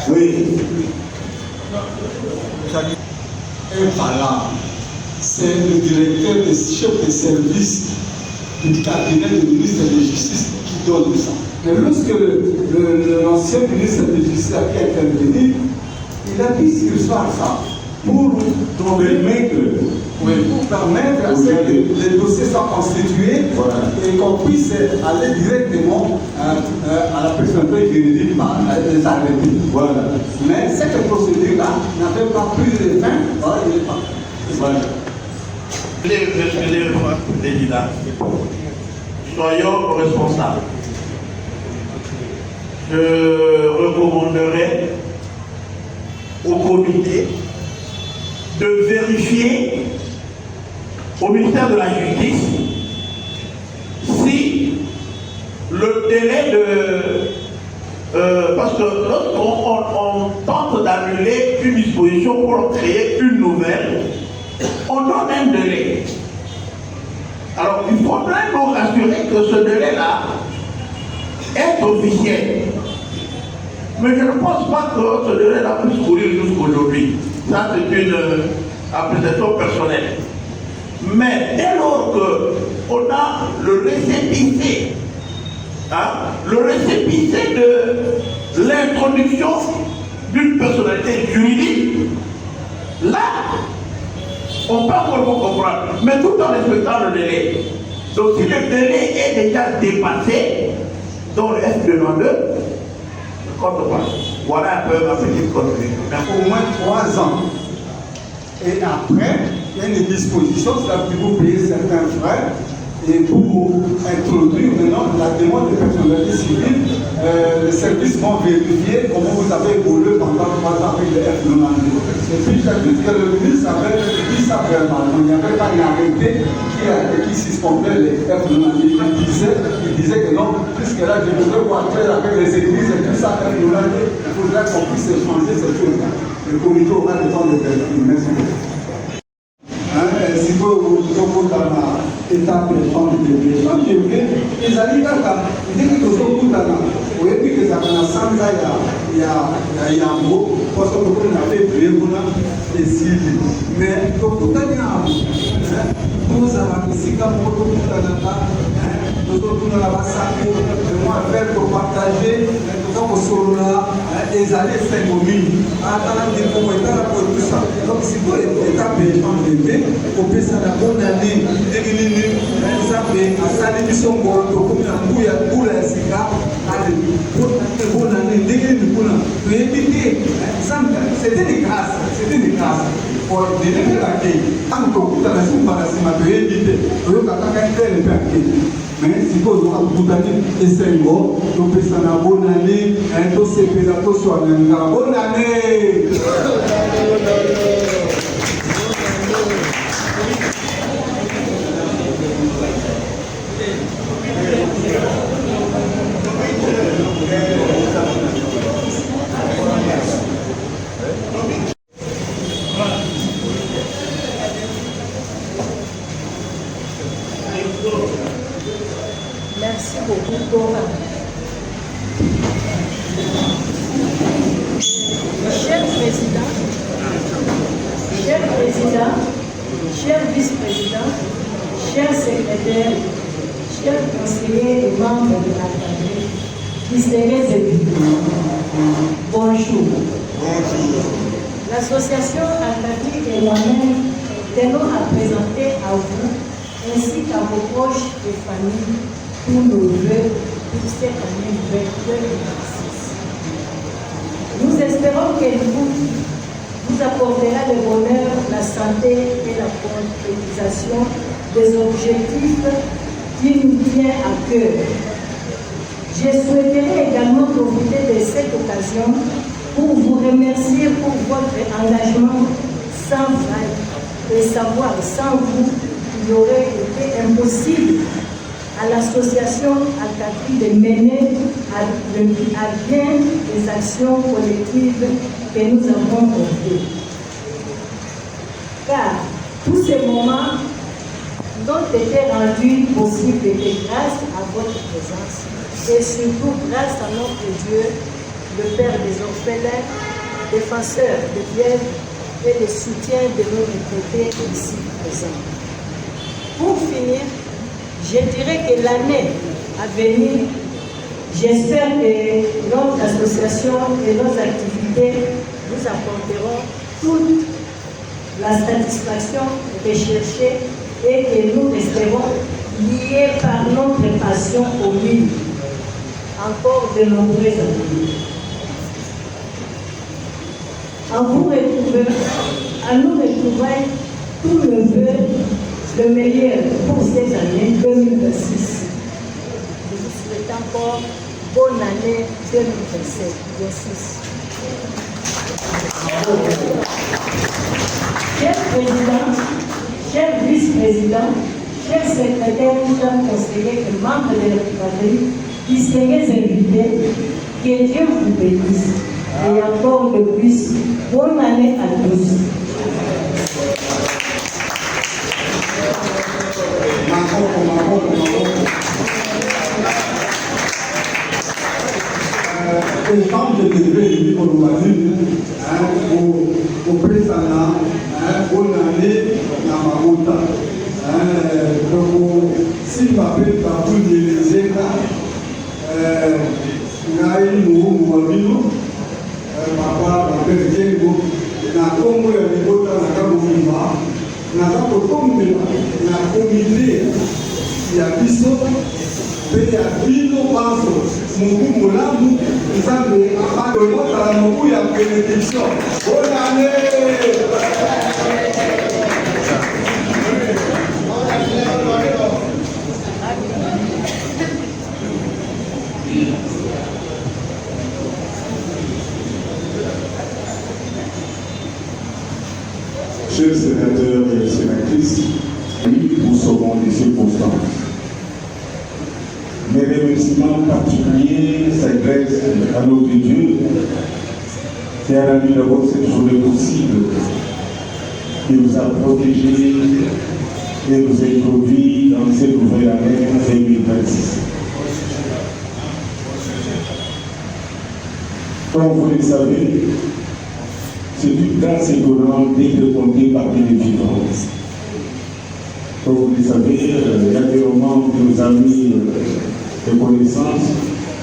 Oui. Un parent, c'est le directeur des chefs de service du cabinet du ministre de la Justice qui donne ça. Mais lorsque l'ancien ministre de la Justice a pu intervenir, il a dit qu'il soit ça pour permettre à ce que les dossiers soient constitués et qu'on puisse aller directement à la personnalité juridique par les arrêtés. Voilà. Mais cette procédure-là n'avait pas plus de fin, voilà, il n'est pas. Voilà. Président, soyons responsables. Je recommanderais au comité de vérifier au ministère de la Justice si le délai de... parce que lorsqu'on tente d'annuler une disposition pour en créer une nouvelle, on donne un délai. Alors il faudrait nous rassurer que ce délai-là est officiel. Mais je ne pense pas que ce délai-là puisse courir jusqu'aujourd'hui. Ça, c'est une appréciation personnelle. Mais dès lors qu'on a le récépissé, le récépissé de l'introduction d'une personnalité juridique, là, on peut encore comprendre, mais tout en respectant le délai. Donc si le délai est déjà dépassé, dans le F92, ne compte pas. Voilà un peu ma petite contribution. Au moins 3 ans. Et après, il y a une disposition, c'est-à-dire que vous payez certains frais. Et pour introduire maintenant la demande de personnalité civile, les services vont vérifier comment vous avez évolué pendant 3 ans avec le F90. Et puis, j'ai vu que le ministre avait dit ça vraiment. Il n'y avait pas une arrêté qui suspendait les F90. Il disait que non, puisque là, je voudrais voir clair avec les églises et tout ça, il faudrait qu'on puisse échanger ces choses-là. Le comité aura le temps de vérifier. Merci beaucoup. Si vous avez étape de prendre des gens, ils arrivent à ça. Ils disent que Vous voyez que ça a Sanza, il y a Yambo, parce que vous avez fait et Sylvie. Mais quand vous avez nous avons ici comme nous avons la Bassako, nous avons fait pour partager, nous avons sur là, et aller faire nos mines. Attends, des commentaires pour tout ça. Donc, si vous êtes tapé en bébé, au pays, ça a bonne année, nous avons à sa émission, comme un bouille à boule à Sika, bonne année, dès que nous pouvons éviter, c'était des grâces, c'était des grâces. Pour délivrer la clé, tant que vous avez un parasima de éviter, vous avez un tel paquet. Mais si vous avez un et c'est bon, nous faisons une bonne année, un dossier pédagogique sur un bonne année. Merci beaucoup, Dora. Cher Président, cher Vice-Président, chers secrétaires, chers conseillers et membres de l'Assemblée, distingués invités, bonjour. L'association Atlantique et moi-même tenons à présenter à vous ainsi qu'à vos proches et familles tous nos vœux pour cette année 2026. Nous espérons qu'elle vous apportera le bonheur, la santé et la concrétisation des objectifs qui nous tiennent à cœur. Je souhaiterais également profiter de cette occasion pour vous remercier pour votre engagement sans faille et savoir sans vous il aurait été impossible à l'association Alcatri de mener à bien les actions collectives que nous avons portées. Car tous ces moments ont été rendus possibles grâce à votre présence et surtout grâce à notre Dieu, le Père des orphelins, défenseur des vierges et le soutien de nos retraités ici présents. Pour finir, je dirais que l'année à venir, j'espère que notre association et nos activités nous apporteront toute la satisfaction recherchée et que nous resterons liés par notre passion aux mines. Encore de nombreuses années. À nous retrouver tout le vœu le meilleur pour cette année 2026. Je vous souhaite encore bonne année 2026. Cher Président, cher Vice-Président, chers secrétaires, chers conseillers et membres de la patrie, distingués invités, que Dieu vous bénisse. Et encore de plus, bonne année à tous. Les femmes de degré au Nouvelle, au président, bonne année, la Marouta. Donc, si vous m'appelez par tout les États, papa Bergengo, na Congo ya Bigota na Kabumba, na Kapotombe na comité ya biso pe ya bino baso mungu mulamu nzambe akolota na mobu ya bénédiction. Bonne année. Chers sénateurs et sénatrices, nous serons des circonstances. Mes remerciements particuliers s'adressent à notre Dieu qui a rendu d'abord cette journée possible, qui nous a protégés et nous a introduits dans cette nouvelle année 2026. Comme vous le savez, c'est une grâce étonnante d'être compté parmi les vivants. Comme vous le savez, il y a des moments où nos amis de connaissances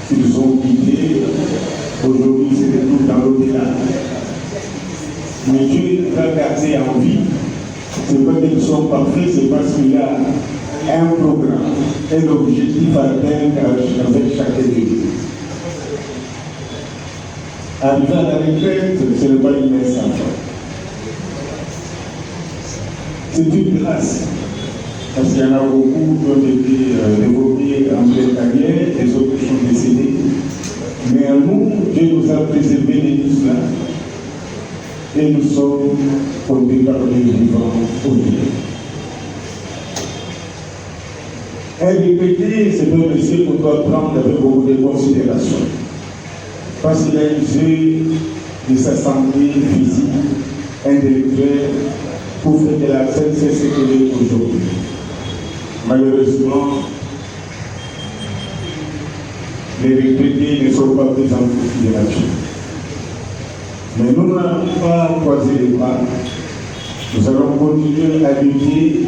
qui nous ont quittés. Aujourd'hui, c'est tout dans l'au-delà. Mais Dieu nous a gardés en vie. Ce n'est pas qu'ils sont parfaits, c'est parce qu'il y a un programme, un objectif à atteindre avec chacun de nous. Arriver à la retraite, ce n'est pas une mince affaire. C'est une grâce. Parce qu'il y en a beaucoup qui ont été évoqués en pleine carrière, les autres sont décédés. Mais à nous, Dieu nous a préservés de tout cela. Et nous sommes comptés par les vivants aujourd'hui. Un député, c'est un monsieur qu'on doit prendre avec beaucoup de considération. Parce qu'il a usé de sa santé physique, intellectuelle, pour faire de la scène, c'est ce qu'elle est aujourd'hui. Malheureusement, les retraités ne sont pas pris en considération. Mais nous n'avons pas croisé les bras. Nous allons continuer à lutter,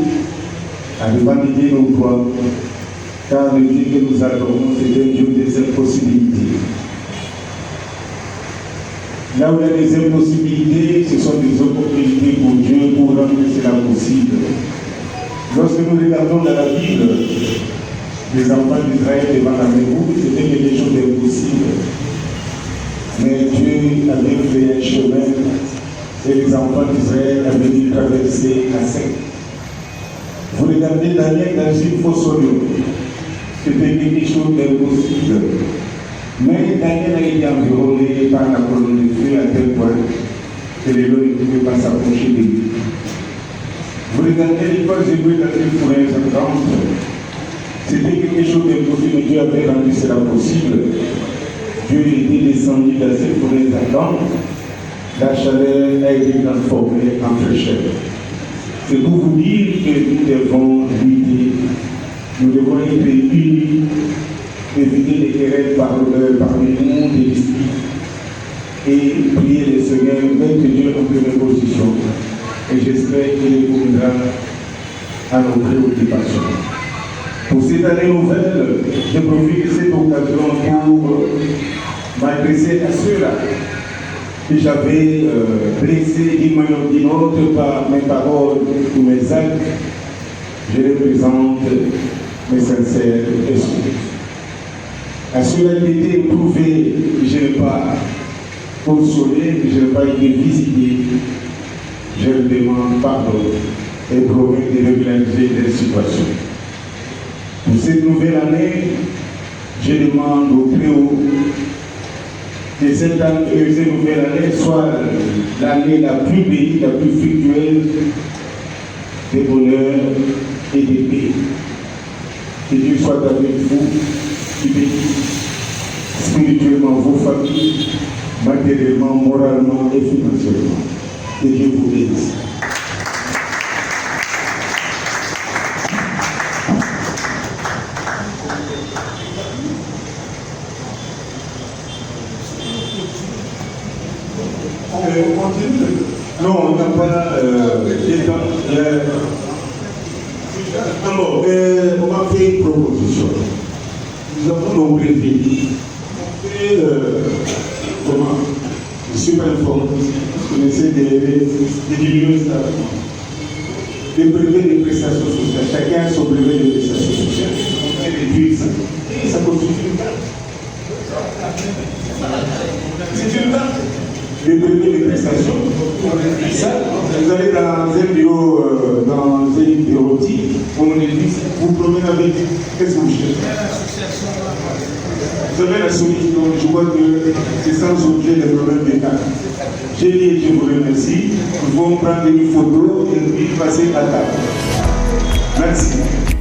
à revendiquer nos droits, car le Dieu que nous adorons, c'est un Dieu des impossibilités. Là où il y a des impossibilités, ce sont des opportunités pour Dieu pour rendre cela possible. Lorsque nous regardons dans la Bible, les enfants d'Israël devant la mer Rouge, c'était quelque chose d'impossible. Mais Dieu avait fait un chemin et les enfants d'Israël avaient dû traverser la Seine. Vous regardez Daniel dans une fosse au lieu. C'était quelque chose d'impossible. Mais Daniel a été environné par la colonne de feu à tel point que les lions ne pouvaient pas s'approcher de lui. Vous regardez l'école Zéboué dans une forêt ardente. C'était quelque chose d'impossible, mais Dieu avait rendu cela possible. Dieu était descendu dans cette forêt ardente. La chaleur a été transformée en fraîcheur. C'est pour vous dire que nous devons lutter. Nous devons être unis, éviter les querelles parmi nous, des disputes, et prier le Seigneur, mettre Dieu en première position. Et j'espère qu'il répondra à nos préoccupations. Pour cette année nouvelle, je profite de cette occasion pour m'adresser à ceux-là que j'avais blessés d'une manière ou d'une autre par mes paroles ou mes actes. Je les présente mes sincères excuses. À ceux-là qui étaient éprouvés, que je n'ai pas consolé, que je n'ai pas été visité, je leur demande pardon et promets de régulariser les situations. Pour cette nouvelle année, je demande au Très-Haut que cette nouvelle année soit l'année la plus bénie, la plus fructueuse de bonheur et de paix. Que Dieu soit avec vous, qui bénisse spirituellement vos familles, matériellement, moralement et financièrement. Que Dieu vous bénisse. On continue. Non, on n'a pas les temps. Alors, on va faire une proposition. Nous avons nos brevets. On fait comment? Je suis pas informé. On essaie de diminuer ça. Les brevets de prestations sociales. Chacun a son brevet de prestations sociales. On fait réduire ça. Et ça constitue une carte. C'est une carte. Les brevets de prestations. Ça, vous allez dans un bureau, dans un bureautique, on est dit, vous promenez avec, qu'est-ce que vous cherchez? Vous avez la solution, je vois que c'est sans objet le problème des cartes. J'ai dit, je vous remercie, nous pouvons prendre une photo et puis passer à table. Merci.